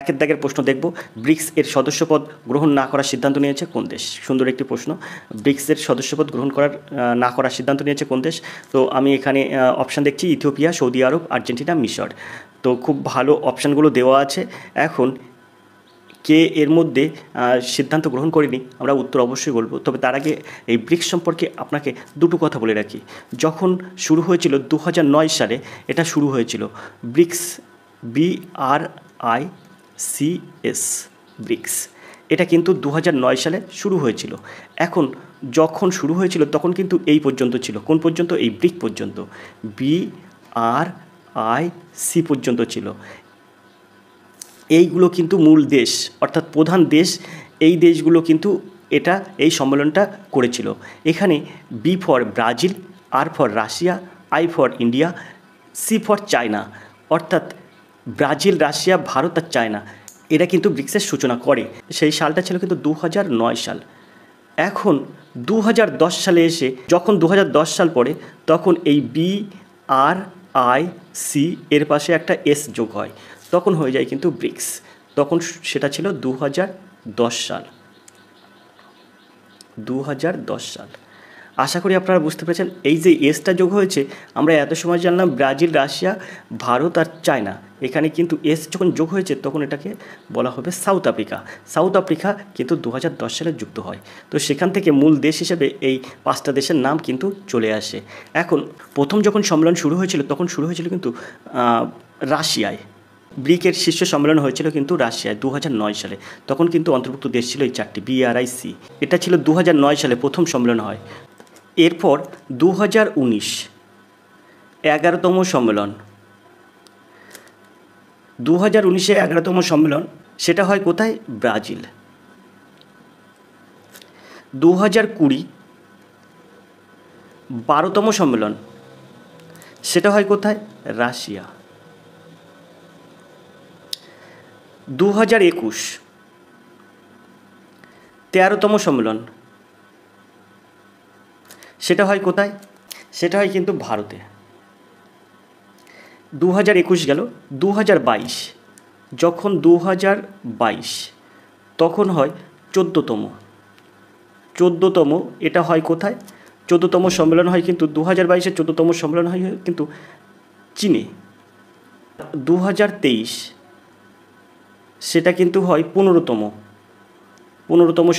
একের দাগের প্রশ্ন দেখব। ব্রিক্স এর সদস্যপদ গ্রহণ না করার সিদ্ধান্ত নিয়েছে কোন দেশ? সুন্দর একটি প্রশ্ন। ব্রিক্সের সদস্যপদ গ্রহণ না করার সিদ্ধান্ত নিয়েছে কোন দেশ? তো আমি এখানে অপশান দেখছি ইথিওপিয়া, সৌদি আরব, আর্জেন্টিনা, মিশর। তো খুব ভালো অপশানগুলো দেওয়া আছে। এখন কে এর মধ্যে সিদ্ধান্ত গ্রহণ করেনি আমরা উত্তর অবশ্যই বলবো। তবে তার আগে এই ব্রিক্স সম্পর্কে আপনাকে দুটো কথা বলে রাখি। যখন শুরু হয়েছিল 2009 সালে এটা শুরু হয়েছিল। ব্রিক্স, BRICS, ব্রিক্স, এটা কিন্তু 2009 সালে শুরু হয়েছিল। এখন যখন শুরু হয়েছিল তখন কিন্তু এই পর্যন্ত ছিল। কোন পর্যন্ত? এই ব্রিক পর্যন্ত, BRIC পর্যন্ত ছিল। এইগুলো কিন্তু মূল দেশ, অর্থাৎ প্রধান দেশ। এই দেশগুলো কিন্তু এই সম্মেলনটা করেছিল। এখানে B for Brazil, R for Russia, I for India, C for China, অর্থাৎ ব্রাজিল, রাশিয়া, ভারত আর চায়না এরা কিন্তু ব্রিক্সের সূচনা করে। সেই সালটা ছিল কিন্তু 2009 সাল। এখন 2010 সালে এসে যখন 2010 সাল পড়ে তখন এই BRIC এর পাশে একটা S যোগ হয়, তখন হয়ে যায় কিন্তু ব্রিক্স। তখন সেটা ছিল 2010 সাল। 2010 সাল। আশা করি আপনারা বুঝতে পেরেছেন। এই যে এসটা যোগ হয়েছে, আমরা এত সময় জানলাম ব্রাজিল, রাশিয়া, ভারত আর চায়না। এখানে কিন্তু এস যখন যোগ হয়েছে তখন এটাকে বলা হবে সাউথ আফ্রিকা। সাউথ আফ্রিকা কিন্তু 2010 সালে যুক্ত হয়। তো সেখান থেকে মূল দেশ হিসেবে এই 5টা দেশের নাম কিন্তু চলে আসে। এখন প্রথম যখন সম্মেলন শুরু হয়েছিল তখন শুরু হয়েছিল কিন্তু রাশিয়ায়। ব্রিকের শীর্ষ সম্মেলন হয়েছিল কিন্তু রাশিয়ায় 2009 সালে। তখন কিন্তু অন্তর্ভুক্ত দেশ ছিল এই 4টি, BRIC। এটা ছিল 2009 সালে প্রথম সম্মেলন হয়। এরপর 2019 11তম সম্মেলন, 2019-এ 11তম সম্মেলন, সেটা হয় কোথায়? ব্রাজিল। 2020 12তম সম্মেলন, সেটা হয় কোথায়? রাশিয়া। 2021 13তম সম্মেলন, সেটা হয় কোথায়? সেটা হয় কিন্তু ভারতে। 2021 গেল। 2022, যখন 2022 তখন হয় 14তম। এটা হয় কোথায়? 14তম সম্মেলন হয় কিন্তু 2022-এর 14তম সম্মেলন হয় কিন্তু চীনে। 2023 সেটা কিন্তু হয় 15তম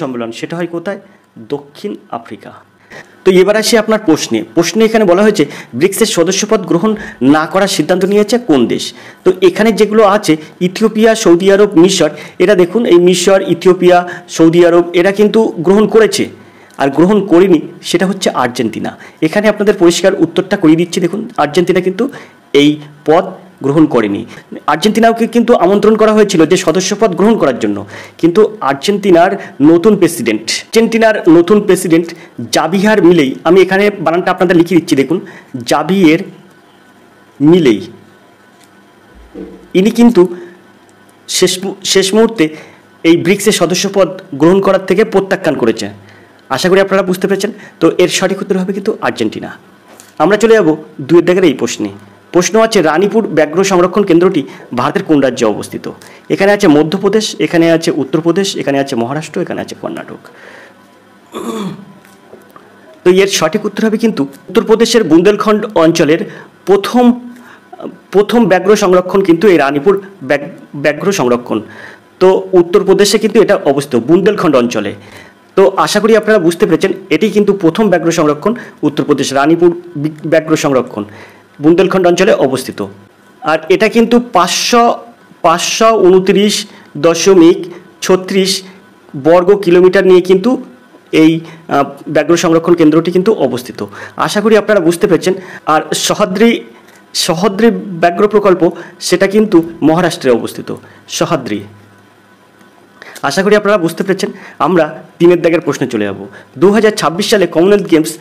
সম্মেলন, সেটা হয় কোথায়? দক্ষিণ আফ্রিকা। তো এবার আসি আপনার প্রশ্নে এখানে বলা হয়েছে ব্রিক্সের সদস্যপদ গ্রহণ না করার সিদ্ধান্ত নিয়েছে কোন দেশ? তো এখানে যেগুলো আছে ইথিওপিয়া, সৌদি আরব, মিশর, এরা দেখুন এই মিশর, ইথিওপিয়া, সৌদি আরব এরা কিন্তু গ্রহণ করেছে। আর গ্রহণ করেনি সেটা হচ্ছে আর্জেন্টিনা। এখানে আপনাদের পরিষ্কার উত্তরটা করিয়ে দিচ্ছি। দেখুন আর্জেন্টিনা কিন্তু এই পদ গ্রহণ করেনি। আর্জেন্টিনাকে কিন্তু আমন্ত্রণ করা হয়েছিল যে সদস্যপদ গ্রহণ করার জন্য, কিন্তু আর্জেন্টিনার নতুন প্রেসিডেন্ট জাভিয়ার মিলেই, আমি এখানে বানানটা আপনাদের লিখে দিচ্ছি, দেখুন জাভিয়ের মিলেই, ইনি কিন্তু শেষ মুহূর্তে এই ব্রিক্সের সদস্যপদ গ্রহণ করার থেকে প্রত্যাখ্যান করেছে। আশা করি আপনারা বুঝতে পেরেছেন। তো এর সঠিক উত্তর হবে কিন্তু আর্জেন্টিনা। আমরা চলে যাব 2 দাগের এই প্রশ্ন আছে রানীপুর ব্যাঘ্র সংরক্ষণ কেন্দ্রটি ভারতের কোন রাজ্যে অবস্থিত? এখানে আছে মধ্যপ্রদেশ, এখানে আছে উত্তরপ্রদেশ, এখানে আছে মহারাষ্ট্র, এখানে আছে কর্ণাটক। তো এর সঠিক উত্তর হবে কিন্তু উত্তরপ্রদেশের বুন্দেলখণ্ড অঞ্চলের প্রথম ব্যাঘ্র সংরক্ষণ কিন্তু এই রানীপুর ব্যাঘ্র সংরক্ষণ। তো উত্তরপ্রদেশে কিন্তু এটা অবস্থিত বুন্দেলখণ্ড অঞ্চলে। তো আশা করি আপনারা বুঝতে পেরেছেন, এটি কিন্তু প্রথম ব্যাঘ্র সংরক্ষণ উত্তরপ্রদেশ, রানীপুর ব্যাঘ্র সংরক্ষণ বুন্দেলখণ্ড অঞ্চলে অবস্থিত। আর এটা কিন্তু 529.36 বর্গ কিলোমিটার নিয়ে কিন্তু এই ব্যাঘ্র সংরক্ষণ কেন্দ্রটি কিন্তু অবস্থিত। আশা করি আপনারা বুঝতে পেরেছেন। আর সহ্যাদ্রি ব্যাঘ্র প্রকল্প সেটা কিন্তু মহারাষ্ট্রে অবস্থিত, সহ্যাদ্রি। আশা করি আপনারা বুঝতে পেরেছেন। আমরা 3 দাগের প্রশ্নে চলে যাব। 2026 সালে কমনওয়েলথ গেমস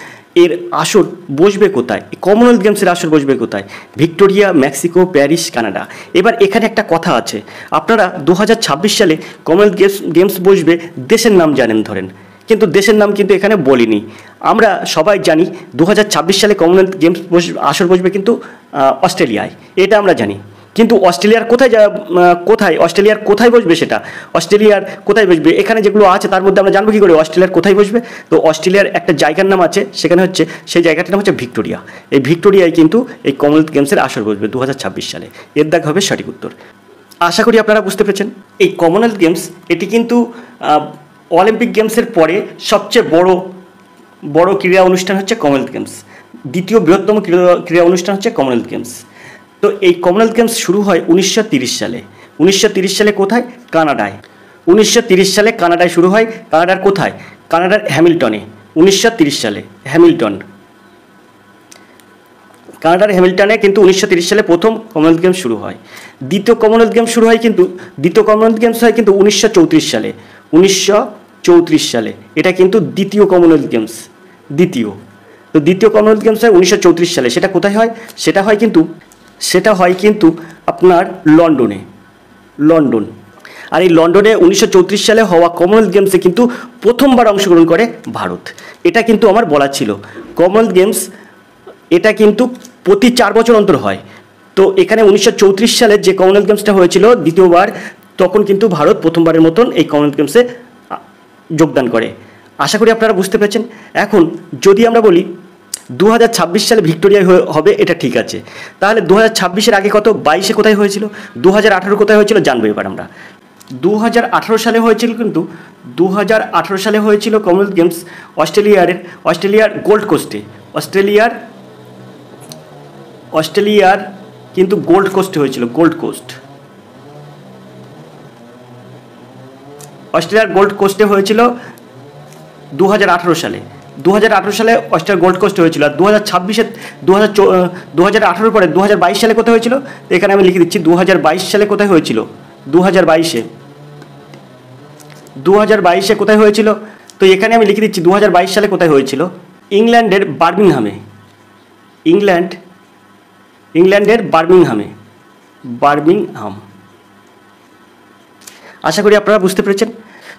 এর আসর বসবে কোথায়? কমনওয়েলথ গেমসের আসর বসবে কোথায়? Victoria, Mexico, Paris, Canada. এবার এখানে একটা কথা আছে, আপনারা 2026 সালে কমনওয়েলথ গেমস বসবে, দেশের নাম জানেন ধরেন, কিন্তু দেশের নাম কিন্তু এখানে বলিনি। আমরা সবাই জানি 2026 সালে কমনওয়েলথ গেমস আসর বসবে কিন্তু অস্ট্রেলিয়ায়, এটা আমরা জানি। কিন্তু অস্ট্রেলিয়ার অস্ট্রেলিয়ার কোথায় বসবে সেটা, অস্ট্রেলিয়ার কোথায় বসবে এখানে যেগুলো আছে তার মধ্যে আমরা জানবো কী করে অস্ট্রেলিয়ার কোথায় বসবে। তো অস্ট্রেলিয়ার একটা জায়গার নাম আছে, সেখানে হচ্ছে সেই জায়গাটার নাম হচ্ছে ভিক্টোরিয়া। এই ভিক্টোরিয়ায় কিন্তু এই কমনওয়েলথ গেমসের আসর বসবে 2026 সালে। এর দাগ হবে সঠিক উত্তর। আশা করি আপনারা বুঝতে পেরেছেন। এই কমনওয়েলথ গেমস এটি কিন্তু অলিম্পিক গেমসের পরে সবচেয়ে বড় ক্রীড়া অনুষ্ঠান হচ্ছে কমনওয়েলথ গেমস। দ্বিতীয় বৃহত্তম ক্রীড়া অনুষ্ঠান হচ্ছে কমনওয়েলথ গেমস। তো এই কমনওয়েলথ গেমস শুরু হয় 1930 সালে। 1930 সালে কোথায়? কানাডায়। 1930 সালে কানাডায় শুরু হয়। কানাডার কোথায়? কানাডার হ্যামিল্টনে। 1930 সালে কানাডার হ্যামিল্টনে কিন্তু 1930 সালে প্রথম কমনওয়েলথ গেমস শুরু হয়। দ্বিতীয় কমনওয়েলথ গেমস হয় কিন্তু 1934 সালে। 1934 সালে এটা কিন্তু দ্বিতীয় কমনওয়েলথ গেমস। দ্বিতীয় কমনওয়েলথ গেমস হয় 1934 সালে। সেটা কোথায় হয়? সেটা হয় কিন্তু আপনার লন্ডন। আর এই লন্ডনে 1934 সালে হওয়া কমনওয়েলথ গেমসে কিন্তু প্রথমবার অংশগ্রহণ করে ভারত। এটা কিন্তু আমার বলা ছিল। কমনওয়েলথ গেমস এটা কিন্তু প্রতি 4 বছর অন্তর হয়। তো এখানে 1934 সালে যে কমনওয়েলথ গেমসটা হয়েছিল দ্বিতীয়বার, তখন কিন্তু ভারত প্রথমবারের মতন এই কমনওয়েলথ গেমসে যোগদান করে। আশা করি আপনারা বুঝতে পেরেছেন। এখন যদি আমরা বলি 2026 সালে ভিক্টোরিয়ায় হবে, এটা ঠিক আছে। তাহলে 2026-এর আগে কত? 22-এ কোথায় হয়েছিল? 2018 কোথায় হয়েছিল জানবো এবার আমরা। 2018 সালে হয়েছিল কিন্তু 2018 সালে হয়েছিল কমনওয়েলথ গেমস অস্ট্রেলিয়ার গোল্ড কোস্টে। অস্ট্রেলিয়ার কিন্তু গোল্ড কোস্টে হয়েছিল। অস্ট্রেলিয়ার গোল্ড কোস্টে হয়েছিল 2018 সালে। 2018 সালে অস্ট্রেলিয়ার গোল্ড কোস্টে হয়েছিল। আর 2026-এ 2018 পরে 2022 সালে কোথায় হয়েছিল? এখানে আমি লিখে দিচ্ছি 2022 সালে কোথায় হয়েছিল। 2022-এ কোথায় হয়েছিল? তো এখানে আমি লিখে দিচ্ছি 2022 সালে কোথায় হয়েছিল। ইংল্যান্ডের বার্মিংহাম। আশা করি আপনারা বুঝতে পেরেছেন।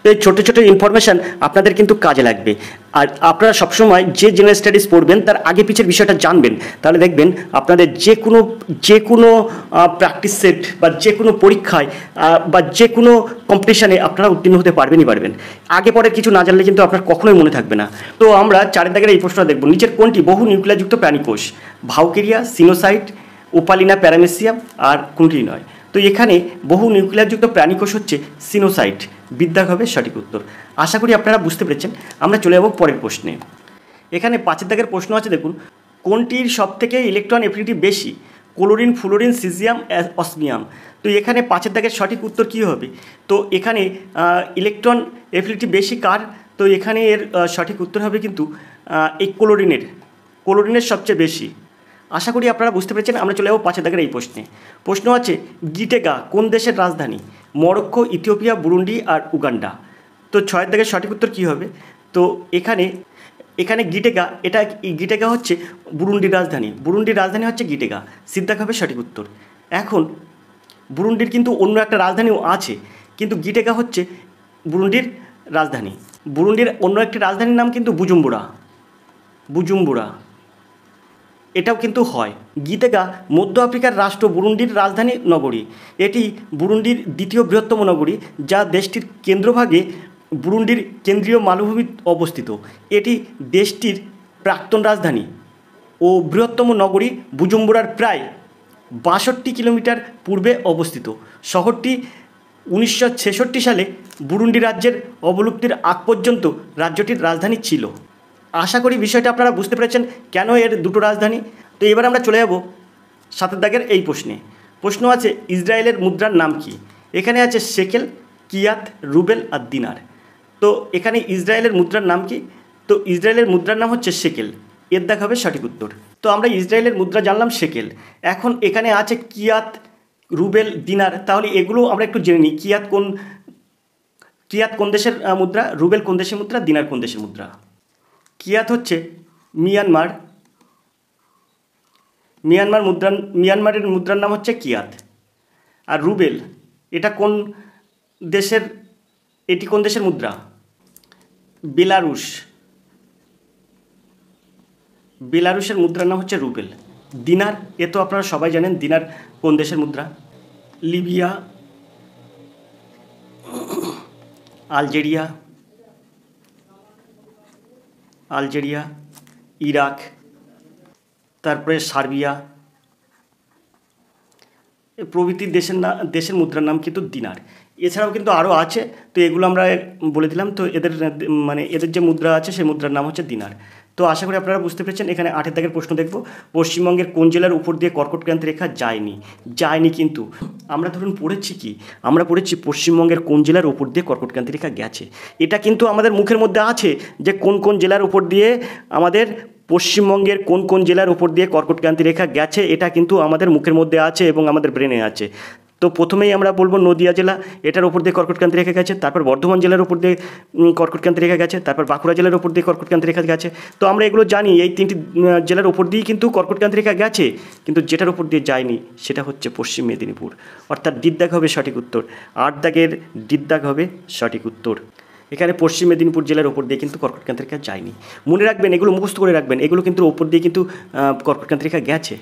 তো এই ছোটো ছোটো ইনফরমেশান আপনাদের কিন্তু কাজে লাগবে। আর আপনারা সবসময় যে জেনারেল স্টাডিজ পড়বেন তার আগে পিছের বিষয়টা জানবেন, তাহলে দেখবেন আপনাদের যে কোনো প্র্যাকটিস সেট বা যে কোনো পরীক্ষায় বা যে কোনো কম্পিটিশানে আপনারা উত্তীর্ণ হতে পারবেন। আগে পরে কিছু না জানলে কিন্তু আপনার কখনোই মনে থাকবে না। তো আমরা 4 দাগের এই প্রশ্নটা দেখব। নিচের কোনটি বহু নিউক্লিয়াসযুক্ত প্রাণীকোষ? ভাউকেরিয়া, সিনোসাইট, ওপালিনা, প্যারামেসিয়াম আর কোনটি নয়? তো এখানে বহু নিউক্লিয়াসযুক্ত প্রাণীকোষ হচ্ছে সিনোসাইট। বিদ্যাগ হবে সঠিক উত্তর। আশা করি আপনারা বুঝতে পেরেছেন। আমরা চলে যাব পরের প্রশ্নে। এখানে 5 দাগের প্রশ্ন আছে, দেখুন। কোনটির সবথেকে ইলেকট্রন এফিনিটি বেশি? Chlorine, fluorine, caesium, osmium. তো এখানে 5 দাগের সঠিক উত্তর কী হবে? তো এখানে ইলেকট্রন এফিনিটি বেশি কার? তো এখানে এর সঠিক উত্তর হবে কিন্তু এই ক্লোরিনের সবচেয়ে বেশি। আশা করি আপনারা বুঝতে পেরেছেন। আমরা চলে যাবো 5 দাগের এই প্রশ্নে। প্রশ্ন আছে গিটেগা কোন দেশের রাজধানী? মরক্কো, ইথিওপিয়া, বুরুন্ডি আর উগান্ডা। তো 6 দাগের সঠিক উত্তর কী হবে? তো এখানে গিটেগা হচ্ছে বুরুন্ডির রাজধানী হচ্ছে গিটেগা। সিদ্ধাক হবে সঠিক উত্তর। এখন বুরুন্ডির কিন্তু অন্য একটা রাজধানীও আছে, কিন্তু গিটেগা হচ্ছে বুরুন্ডির রাজধানী। বুরুন্ডির অন্য একটি রাজধানীর নাম কিন্তু বুজুম্বুরা। এটাও কিন্তু হয়। গিতেগা মধ্য আফ্রিকার রাষ্ট্র বুরুন্ডির রাজধানী নগরী। এটি বুরুন্ডির দ্বিতীয় বৃহত্তম নগরী, যা দেশটির কেন্দ্রভাগে বুরুন্ডির কেন্দ্রীয় মালভূমিতে অবস্থিত। এটি দেশটির প্রাক্তন রাজধানী ও বৃহত্তম নগরী বুজুম্বুরার প্রায় 62 কিলোমিটার পূর্বে অবস্থিত। শহরটি 1966 সালে বুরুন্ডি রাজ্যের অবলুপ্তির আগ পর্যন্ত রাজ্যটির রাজধানী ছিল। আশা করি বিষয়টা আপনারা বুঝতে পেরেছেন কেন এর দুটো রাজধানী। তো এবার আমরা চলে যাব 7 দাগের এই প্রশ্নে। প্রশ্ন আছে ইসরায়েলের মুদ্রার নাম কি? এখানে আছে শেকেল, কিয়াত, রুবেল আর দিনার। তো এখানে ইসরায়েলের মুদ্রার নাম কি? তো ইসরায়েলের মুদ্রার নাম হচ্ছে শেকেল। এর দাগ হবে সঠিক উত্তর। তো আমরা ইসরায়েলের মুদ্রা জানলাম শেকেল। এখন এখানে আছে কিয়াত, রুবেল, দিনার। তাহলে এগুলো আমরা একটু জেনে নিই। কিয়াত কোন দেশের মুদ্রা? রুবেল কোন দেশের মুদ্রা? দিনার কোন দেশের মুদ্রা? কিয়াত হচ্ছে মিয়ানমারের মুদ্রার নাম হচ্ছে কিয়াত। আর রুবেল এটি কোন দেশের মুদ্রা? বেলারুশের মুদ্রার নাম হচ্ছে রুবেল। দিনার তো আপনারা সবাই জানেন দিনার কোন দেশের মুদ্রা। লিবিয়া, আলজেরিয়া, ইরাক, তারপরে সার্বিয়া প্রভৃতি দেশের মুদ্রার নাম কিন্তু দিনার। এছাড়াও কিন্তু আরও আছে, তো এগুলো আমরা বলে দিলাম। তো এদের যে মুদ্রা আছে সেই মুদ্রার নাম হচ্ছে দিনার। তো আশা করি আপনারা বুঝতে পেরেছেন। এখানে 8 দাগের প্রশ্ন দেখব। পশ্চিমবঙ্গের কোন জেলার উপর দিয়ে কর্কটক্রান্তি রেখা যায়নি কিন্তু আমরা ধরুন পড়েছি কি, আমরা পড়েছি পশ্চিমবঙ্গের কোন জেলার উপর দিয়ে কর্কটক্রান্তি রেখা গেছে। এটা কিন্তু আমাদের মুখের মধ্যে আছে যে কোন কোন জেলার উপর দিয়ে আমাদের পশ্চিমবঙ্গের কোন জেলার উপর দিয়ে কর্কটক্রান্তি রেখা গেছে, এটা কিন্তু আমাদের মুখের মধ্যে আছে এবং আমাদের ব্রেনে আছে। তো প্রথমেই আমরা বলবো নদিয়া জেলা, এটার উপর দিয়ে কর্কটক্রান্তি রেখা গেছে। তারপর বর্ধমান জেলার উপর দিয়ে কর্কটক্রান্তি রেখা গেছে। তারপর বাঁকুড়া জেলার উপর দিয়ে কর্কটক্রান্তি রেখা গেছে। তো আমরা এগুলো জানি, এই 3টি জেলার উপর দিয়েই কিন্তু কর্কটক্রান্তি রেখা গেছে, কিন্তু যেটার উপর দিয়ে যায়নি সেটা হচ্ছে পশ্চিম মেদিনীপুর। অর্থাৎ দিদাগ হবে সঠিক উত্তর। 8 দাগের দিদাগ হবে সঠিক উত্তর। এখানে পশ্চিম মেদিনীপুর জেলার উপর দিয়ে কিন্তু কর্কটক্রান্তি রেখা যায়নি। মনে রাখবেন, এগুলো মুখস্থ করে রাখবেন, এগুলো কিন্তু উপর দিয়ে কিন্তু কর্কটক্রান্তি রেখা গেছে।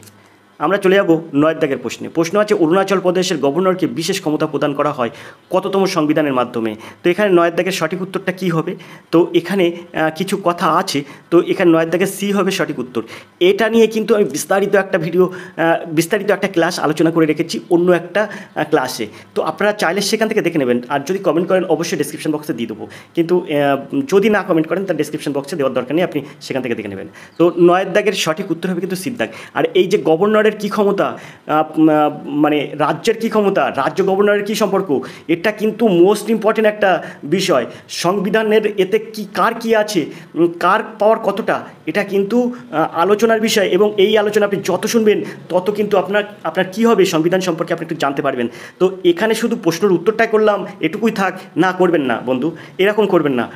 আমরা চলে যাব 9 দাগের প্রশ্নে। প্রশ্ন আছে অরুণাচল প্রদেশের গভর্নরকে বিশেষ ক্ষমতা প্রদান করা হয় কততম সংবিধানের মাধ্যমে। তো এখানে 9 দাগের সঠিক উত্তরটা কী হবে? তো এখানে কিছু কথা আছে, তো এখানে 9 দাগের সি হবে সঠিক উত্তর। এটা নিয়ে কিন্তু আমি বিস্তারিত একটা ক্লাস আলোচনা করে রেখেছি অন্য একটা ক্লাসে। তো আপনারা চাইলে সেখান থেকে দেখে নেবেন। আর যদি কমেন্ট করেন অবশ্যই ডেসক্রিপশন বক্সে দিয়ে দেবো, কিন্তু যদি না কমেন্ট করেন তার ডেসক্রিপশন বক্সে দেওয়ার দরকার নেই, আপনি সেখান থেকে দেখে নেবেন। তো 9 দাগের সঠিক উত্তর হবে কিন্তু সিদ্ধাগ। আর এই যে গভর্নর কি ক্ষমতা, মানে রাজ্যের কি ক্ষমতা, রাজ্য গভর্নরের কি সম্পর্ক, এটা কিন্তু মোস্ট ইম্পর্টেন্ট একটা বিষয়। সংবিধানের এতে কার কি আছে, কার পাওয়ার কতটা, এটা কিন্তু আলোচনার বিষয়। এবং এই আলোচনা আপনি যত শুনবেন তত কিন্তু আপনার কি হবে সংবিধান সম্পর্কে আপনি একটু জানতে পারবেন। তো এখানে শুধু প্রশ্নের উত্তরটাই করলাম এটুকুই থাক, না করবেন না বন্ধু, এরকম করবেন না।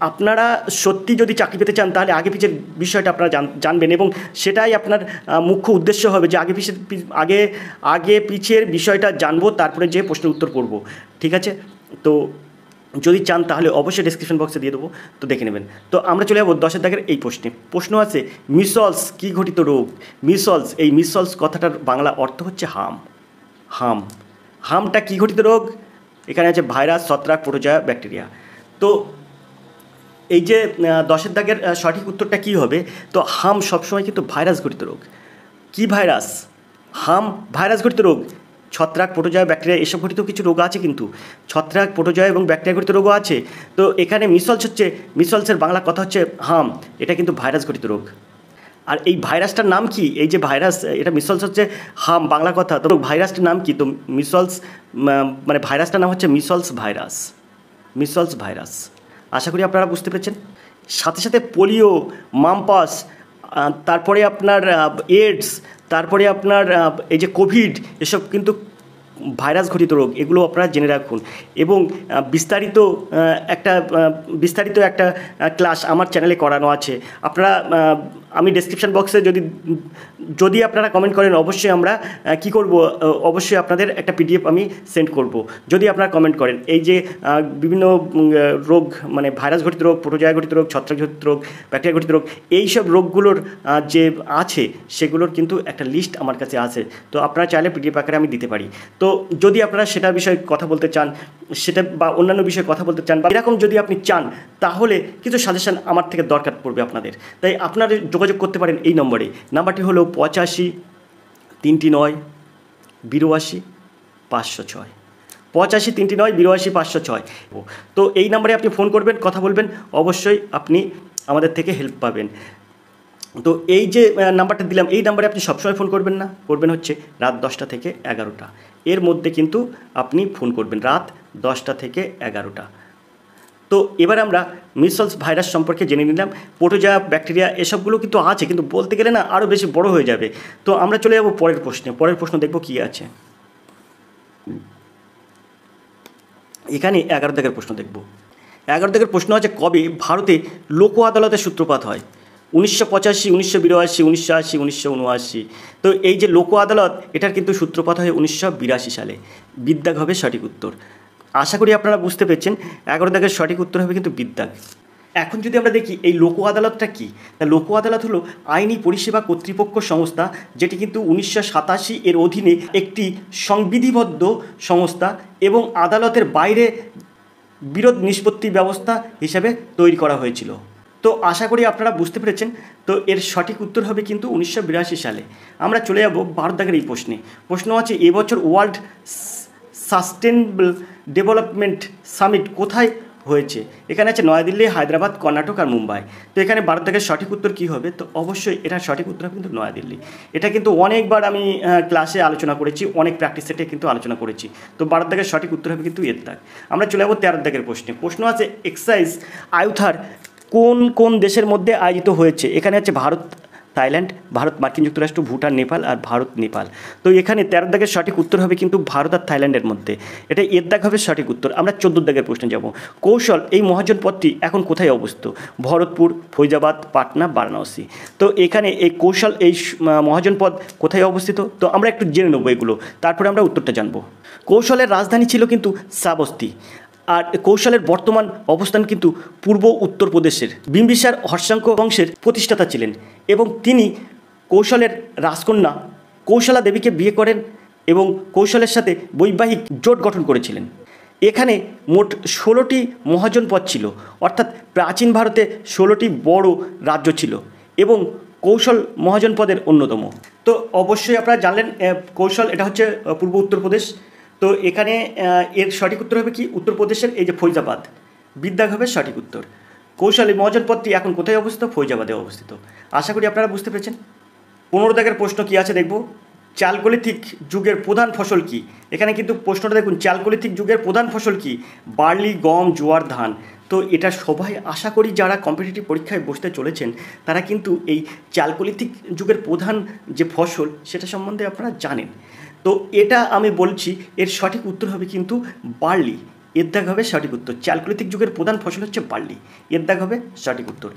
আপনারা সত্যি যদি চাকরি পেতে চান তাহলে আগে পিছের বিষয়টা আপনারা জানবেন, এবং সেটাই আপনার মুখ্য উদ্দেশ্য হবে যে আগে পিছের বিষয়টা জানবো, তারপরে যে প্রশ্নের উত্তর করব। ঠিক আছে? তো যদি চান তাহলে অবশ্যই ডেসক্রিপশন বক্সে দিয়ে দেবো, তো দেখে নেবেন। তো আমরা চলে যাবো 10 দাগের এই প্রশ্নে। প্রশ্ন আছে মিসলস কি ঘটিত রোগ। এই মিসলস কথাটার বাংলা অর্থ হচ্ছে হামটা কি ঘটিত রোগ? এখানে আছে ভাইরাস, ছত্রাক, প্রোটোজোয়া, ব্যাকটেরিয়া। তো এই যে 10 দাগের সঠিক উত্তরটা কী হবে? তো হাম সবসময় কিন্তু ভাইরাস ঘটিত রোগ। কি ভাইরাস? হাম ভাইরাস ঘটিত রোগ। ছত্রাক, প্রোটোজোয়া, ব্যাকটেরিয়া এসব ঘটিত কিছু রোগ আছে, কিন্তু ছত্রাক, প্রোটোজোয়া এবং ব্যাকটেরিয়া ঘটিত রোগও আছে। তো এখানে মিসলসের বাংলা কথা হচ্ছে হাম, এটা কিন্তু ভাইরাস ঘটিত রোগ। আর এই ভাইরাসটার নাম কি? এই যে ভাইরাস, এটা মিসলস হচ্ছে হাম বাংলা কথা, তো ভাইরাসটার নাম কি? তো মানে ভাইরাসটার নাম হচ্ছে মিসলস ভাইরাস। আশা করি আপনারা বুঝতে পেরেছেন। সাথে সাথে পোলিও, মামপাস, তারপরে আপনার এইডস, তারপরে আপনার এই যে কোভিড, এসব কিন্তু ভাইরাস ঘটিত রোগ। এগুলো আপনারা জেনে রাখুন। এবং বিস্তারিত একটা ক্লাস আমার চ্যানেলে করানো আছে। আপনারা আমি ডেসক্রিপশন বক্সে যদি আপনারা কমেন্ট করেন অবশ্যই আমরা কি করব, অবশ্যই আপনাদের একটা পিডিএফ আমি সেন্ড করব যদি আপনারা কমেন্ট করেন। এই যে বিভিন্ন রোগ, মানে ভাইরাস ঘটিত রোগ, প্রোটোজোয়া ঘটিত রোগ, ছত্রাক ঘটিত রোগ, ব্যাকটেরিয়া ঘটিত রোগ, এইসব রোগগুলোর যে আছে সেগুলোর কিন্তু একটা লিস্ট আমার কাছে আছে। তো আপনারা চাইলে পিডিএফ আকারে আমি দিতে পারি। তো যদি আপনারা সেটা বিষয়ে কথা বলতে চান, সেটা বা অন্যান্য বিষয়ে কথা বলতে চান, বা এরকম যদি আপনি চান, তাহলে কিছু সাজেশন আমার থেকে দরকার পড়বে আপনাদের। তাই আপনারা যোগাযোগ করতে পারেন এই নম্বরে। নাম্বারটি হলো 85 309 82 506, 85 309 82 506। তো এই নাম্বারে আপনি ফোন করবেন, কথা বলবেন, অবশ্যই আপনি আমাদের থেকে হেল্প পাবেন। তো এই যে নাম্বারটা দিলাম, এই নাম্বারে আপনি সবসময় ফোন করবেন না, করবেন হচ্ছে রাত 10টা থেকে 11টা, এর মধ্যে কিন্তু আপনি ফোন করবেন, রাত 10টা থেকে 11টা। তো এবার আমরা মিসলস ভাইরাস সম্পর্কে জেনে নিলাম। প্রোটোজোয়া, ব্যাকটেরিয়া এসবগুলো কিন্তু আছে, কিন্তু বলতে গেলে না আরও বেশি বড় হয়ে যাবে। তো আমরা চলে যাব পরের প্রশ্নে। পরের প্রশ্ন দেখব কী আছে। এখানে 11 দাগের প্রশ্ন দেখব। 11 দাগের প্রশ্ন আছে কবে ভারতে লোক আদালতের সূত্রপাত হয়? 1985, 1982, 1980, 1979। তো এই যে লোক আদালত, এটার কিন্তু সূত্রপাত হয় 1982 সালে। বিদ্যাগ হবে সঠিক উত্তর। আশা করি আপনারা বুঝতে পেরেছেন। 11 দাগের সঠিক উত্তর হবে কিন্তু বিদ্যাগ। এখন যদি আমরা দেখি এই লোক আদালতটা কী, তা লোক আদালত হলো আইনি পরিষেবা কর্তৃপক্ষ সংস্থা, যেটি কিন্তু 1987 এর অধীনে একটি সংবিধিবদ্ধ সংস্থা এবং আদালতের বাইরে বিরোধ নিষ্পত্তি ব্যবস্থা হিসাবে তৈরি করা হয়েছিল। তো আশা করি আপনারা বুঝতে পেরেছেন। তো এর সঠিক উত্তর হবে কিন্তু 1982 সালে। আমরা চলে যাব 12 দাগের এই প্রশ্নে। প্রশ্ন আছে, এবছর ওয়ার্ল্ড সাস্টেনেবল ডেভেলপমেন্ট সামিট কোথায় হয়েছে? এখানে আছে নয়াদিল্লি, হায়দ্রাবাদ, কর্ণাটক আর মুম্বাই। তো এখানে 12 দাগের সঠিক উত্তর কী হবে? তো অবশ্যই এটার সঠিক উত্তর হবে কিন্তু নয়াদিল্লি। এটা কিন্তু অনেকবার আমি ক্লাসে আলোচনা করেছি, অনেক প্র্যাকটিস সেটে কিন্তু আলোচনা করেছি। তো 12 দাগের সঠিক উত্তর হবে কিন্তু এর দাগ। আমরা চলে যাবো 13 দাগের প্রশ্নে। প্রশ্ন আছে, এক্সারসাইজ আয়ুথার কোন কোন দেশের মধ্যে আয়োজিত হয়েছে? এখানে আছে ভারত, থাইল্যান্ড, ভারত, মার্কিন যুক্তরাষ্ট্র, ভুটান, নেপাল আর ভারত, নেপাল। তো এখানে 13 দাগের সঠিক উত্তর হবে কিন্তু ভারত আর থাইল্যান্ডের মধ্যে। এটা এর দাগ হবে সঠিক উত্তর। আমরা 14 দাগের প্রশ্নে যাব। কৌশল এই মহাজনপদটি এখন কোথায় অবস্থিত? ভরতপুর, ফৈজাবাদ, পাটনা, বারাণসী। তো এখানে এই কৌশল এই মহাজনপদ কোথায় অবস্থিত? তো আমরা একটু জেনে নেবো এগুলো, তারপরে আমরা উত্তরটা জানবো। কৌশলের রাজধানী ছিল কিন্তু শ্রাবস্তী। আর কৌশলের বর্তমান অবস্থান কিন্তু পূর্ব উত্তরপ্রদেশের। বিম্বিসার হর্ষাঙ্ক বংশের প্রতিষ্ঠাতা ছিলেন এবং তিনি কৌশলের রাজকন্যা কৌশলা দেবীকে বিয়ে করেন এবং কৌশলের সাথে বৈবাহিক জোট গঠন করেছিলেন। এখানে মোট 16টি মহাজনপদ ছিল, অর্থাৎ প্রাচীন ভারতে 16টি বড় রাজ্য ছিল এবং কৌশল মহাজনপদের অন্যতম। তো অবশ্যই আপনারা জানলেন কৌশল এটা হচ্ছে পূর্ব উত্তরপ্রদেশ। তো এখানে এর সঠিক উত্তর হবে কি? উত্তরপ্রদেশের এই যে ফৈজাবাদ, বিদ্যাগ হবে সঠিক উত্তর। কৌশলী মহাজনপদটি এখন কোথায় অবস্থিত? ফৈজাবাদে অবস্থিত। আশা করি আপনারা বুঝতে পেরেছেন। 15 দাগের প্রশ্ন কী আছে দেখব। চালকোলিথিক যুগের প্রধান ফসল কি? এখানে কিন্তু প্রশ্নটা দেখুন, চালকোলিথিক যুগের প্রধান ফসল কি? বার্লি, গম, জোয়ার, ধান। তো এটা সবাই আশা করি যারা কম্পিটিটিভ পরীক্ষায় বসতে চলেছেন তারা কিন্তু এই চালকোলিথিক যুগের প্রধান যে ফসল সেটা সম্বন্ধে আপনারা জানেন। তো এটা আমি বলছি এর সঠিক উত্তর হবে কিন্তু বার্লি। এর দাগ হবে সঠিক উত্তর। চালকোলিথিক যুগের প্রধান ফসল হচ্ছে বার্লি। এর দাগ হবে সঠিক উত্তর।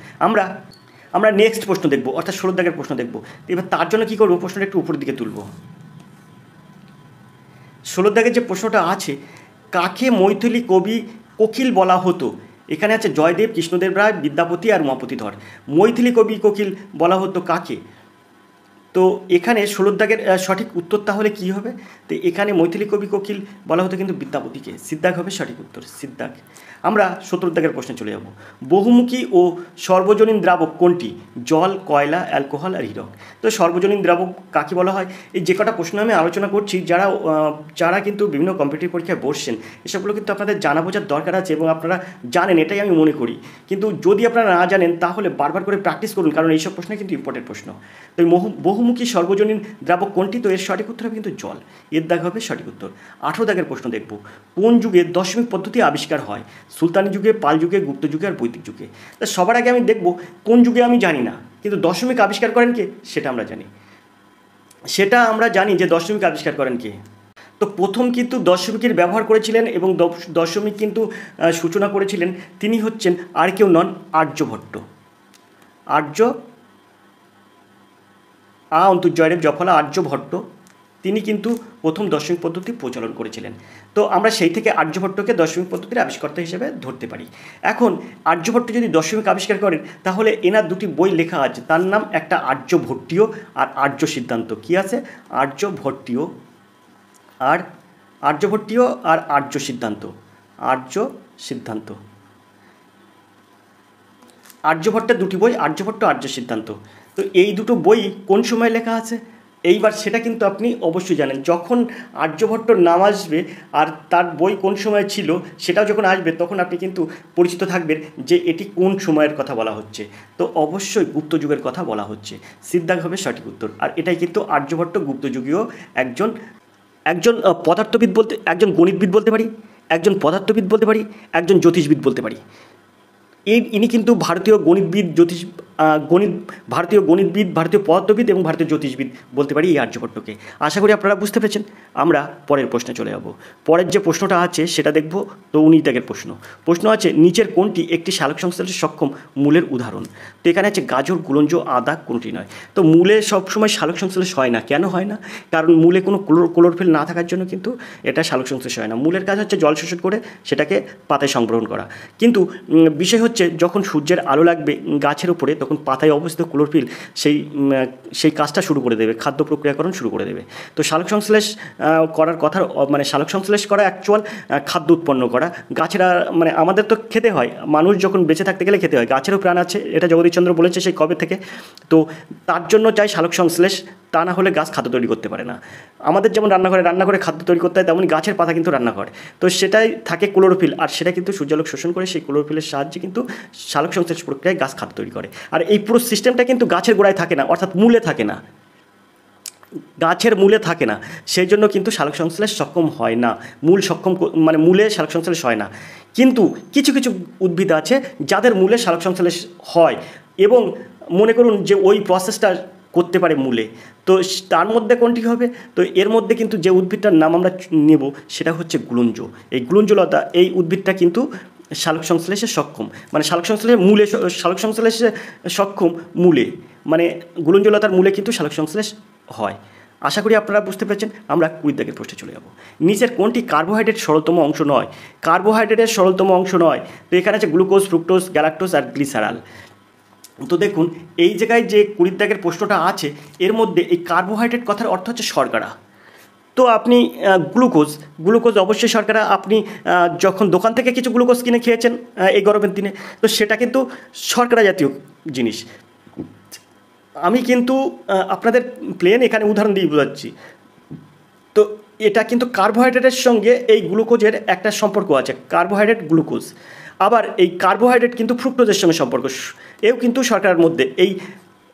আমরা নেক্সট প্রশ্ন দেখব, অর্থাৎ 16 দাগের প্রশ্ন দেখব। এবার তার জন্য কী করবো, প্রশ্নটা একটু উপরের দিকে তুলব। 16 দাগের যে প্রশ্নটা আছে, কাকে মৈথিলী কবি কোকিল বলা হতো? এখানে আছে জয়দেব, কৃষ্ণদেব রায়, বিদ্যাপতি আর উমাপতি ধর। মৈথিলী কবি কোকিল বলা হতো কাকে? তো এখানে 16 দাগের সঠিক উত্তর তাহলে কী হবে? তো এখানে মৈথিলী কবি কোকিল বলা হতো কিন্তু বিদ্যাপতিকে। সিদ্ধাক হবে সঠিক উত্তর, সিদ্ধাক। আমরা 17 দাগের প্রশ্নে চলে যাব। বহুমুখী ও সর্বজনীন দ্রাবক কোনটি? জল, কয়লা, অ্যালকোহল আর হীরক। তো সর্বজনীন দ্রাবক কাকে বলা হয়? এই যে কটা প্রশ্ন আমি আলোচনা করছি, যারা কিন্তু বিভিন্ন কম্পিটিটিভ পরীক্ষায় বসছেন, এসবগুলো কিন্তু আপনাদের জানা বোঝার দরকার আছে এবং আপনারা জানেন, এটাই আমি মনে করি। কিন্তু যদি আপনারা না জানেন তাহলে বারবার করে প্র্যাকটিস করুন, কারণ এইসব প্রশ্ন কিন্তু ইম্পর্টেন্ট প্রশ্ন। তো বহুমুখী সর্বজনীন দ্রাবক কোনটি? তো এর সঠিক উত্তর হবে কিন্তু জল। এর দাগ হবে সঠিক উত্তর। 18 দাগের প্রশ্ন দেখব। কোন যুগে দশমিক পদ্ধতি আবিষ্কার হয়? সুলতানি যুগে, পাল যুগে, গুপ্ত যুগে আর বৈদিক যুগে। তা সবার আগে আমি দেখব কোন যুগে আমি জানি না, কিন্তু দশমিক আবিষ্কার করেন কে সেটা আমরা জানি যে দশমিক আবিষ্কার করেন কে। তো প্রথম কিন্তু দশমিকের ব্যবহার করেছিলেন এবং দশমিক কিন্তু সূচনা করেছিলেন তিনি হচ্ছেন আর কেউ নন, আর্যভট্ট। অন্তর্জয়দেব জফলা আর্যভট্ট, তিনি কিন্তু প্রথম দশমিক পদ্ধতি প্রচলন করেছিলেন। তো আমরা সেই থেকে আর্যভট্টকে দশমিক পদ্ধতির আবিষ্কর্তা হিসেবে ধরতে পারি। এখন আর্যভট্ট যদি দশমিক আবিষ্কার করেন তাহলে এনার দুটি বই লেখা আছে, তার নাম একটা আর্যভট্টীয় আর আর্য সিদ্ধান্ত। কি আছে? আর্যভট্টীয় আর আর্য সিদ্ধান্ত। আর্যভট্টের দুটি বই, আর্যভট্ট, আর্য সিদ্ধান্ত। তো এই দুটো বই কোন সময় লেখা আছে এইবার সেটা কিন্তু আপনি অবশ্যই জানেন। যখন আর্যভট্টর নাম আসবে আর তার বই কোন সময় ছিল সেটাও যখন আসবে তখন আপনি কিন্তু পরিচিত থাকবেন যে এটি কোন সময়ের কথা বলা হচ্ছে। তো অবশ্যই গুপ্ত যুগের কথা বলা হচ্ছে। সিদ্ধাক হবে সঠিক উত্তর। আর এটাই কিন্তু আর্যভট্ট গুপ্তযুগীয় একজন পদার্থবিদ বলতে, একজন গণিতবিদ বলতে পারি, একজন পদার্থবিদ বলতে পারি, একজন জ্যোতিষবিদ বলতে পারি। ইনি কিন্তু ভারতীয় পদার্থবিদ এবং ভারতীয় জ্যোতিষবিদ বলতে পারি এই আর্যভট্টকে। আশা করি আপনারা বুঝতে পেরেছেন। আমরা পরের প্রশ্নে চলে যাব। পরের যে প্রশ্নটা আছে সেটা দেখব। তো 19 দাগের প্রশ্ন আছে, নিচের কোনটি একটি সালোক সংশ্লেষে সক্ষম মূলের উদাহরণ? তো এখানে আছে গাজর, গুলঞ্জ, আদা, কোনটি নয়। তো মূলে সবসময় সালোক সংশ্লেষ হয় না। কেন হয় না? কারণ মূলে কোনো ক্লোরোফিল না থাকার জন্য কিন্তু এটা সালোক সংশ্লেষ হয় না। মূলের কাজ হচ্ছে জল শোষণ করে সেটাকে পাতায় সংগ্রহণ করা। কিন্তু বিষয় হচ্ছে হচ্ছে যখন সূর্যের আলো লাগবে গাছের উপরে, তখন পাতায় অবস্থিত ক্লোরোফিল সেই কাজটা শুরু করে দেবে, খাদ্য প্রক্রিয়াকরণ শুরু করে দেবে। তো সালোক সংশ্লেষ করার কথা, মানে সালোক সংশ্লেষ করা অ্যাকচুয়াল খাদ্য উৎপন্ন করা। গাছেরা মানে আমাদের তো খেতে হয়, মানুষ যখন বেঁচে থাকতে গেলে খেতে হয়, গাছেরও প্রাণ আছে, এটা জগদীশচন্দ্র বলেছে সেই কবে থেকে। তো তার জন্য চাই সালোক সংশ্লেষ, তা না হলে গাছ খাদ্য তৈরি করতে পারে না। আমাদের যেমন রান্নাঘরে খাদ্য তৈরি করতে হয়, তেমন গাছের পাতা কিন্তু রান্না করে। তো সেটাই থাকে ক্লোরোফিল, আর সেটা কিন্তু সূর্যালোক শোষণ করে সেই ক্লোরোফিলের সাহায্যে কিন্তু সালোক সংশ্লেষ প্রক্রিয়ায় গাছ খাদ্য তৈরি করে। আর এই পুরো সিস্টেমটা কিন্তু গাছের গোড়ায় থাকে না, অর্থাৎ মূলে থাকে না, গাছের মূলে থাকে না, সেই জন্য কিন্তু সালোক সংশ্লেষ সক্ষম হয় না। মানে মূলে সালোক সংশ্লেষ হয় না। কিন্তু কিছু কিছু উদ্ভিদ আছে যাদের মূলে সালোক সংশ্লেষ হয়, এবং মনে করুন যে ওই প্রসেসটা করতে পারে মূলে। তো তার মধ্যে কোনটি হবে? তো এর মধ্যে কিন্তু যে উদ্ভিদটার নাম আমরা নেব সেটা হচ্ছে গুলঞ্জ। এই গুলঞ্জলতা, এই উদ্ভিদটা কিন্তু সালোক সংশ্লেষে সক্ষম, মানে সালোক সংশ্লেষে সক্ষম মূলে, মানে গুলঞ্জলতার মূলে কিন্তু সালোক সংশ্লেষ হয়। আশা করি আপনারা বুঝতে পেরেছেন। আমরা কুইদ্যাগের প্রশ্নে চলে যাব। নিচের কোনটি কার্বোহাইড্রেট সরলতম অংশ নয়? কার্বোহাইড্রেটের সরলতম অংশ নয়। তো এখানে আছে গ্লুকোজ, ফ্রুক্টোজ, গ্যালাক্টোজ আর গ্লিসারল। তো দেখুন এই জায়গায় যে কুড়ির প্রশ্নটা আছে, এর মধ্যে এই কার্বোহাইড্রেট কথার অর্থ হচ্ছে শর্করা। তো আপনি গ্লুকোজ অবশ্যই শর্করা। আপনি যখন দোকান থেকে কিছু গ্লুকোজ কিনে খেয়েছেন এই গরমের দিনে, তো সেটা কিন্তু শর্করা জাতীয় জিনিস। আমি কিন্তু আপনাদের প্লেন এখানে উদাহরণ দিয়ে বোঝাচ্ছি। তো এটা কিন্তু কার্বোহাইড্রেটের সঙ্গে এই গ্লুকোজের একটা সম্পর্ক আছে, কার্বোহাইড্রেট গ্লুকোজ। আবার এই কার্বোহাইড্রেট কিন্তু ফ্রুক্টোজের সঙ্গে সম্পর্ক, এও কিন্তু শর্করার মধ্যে। এই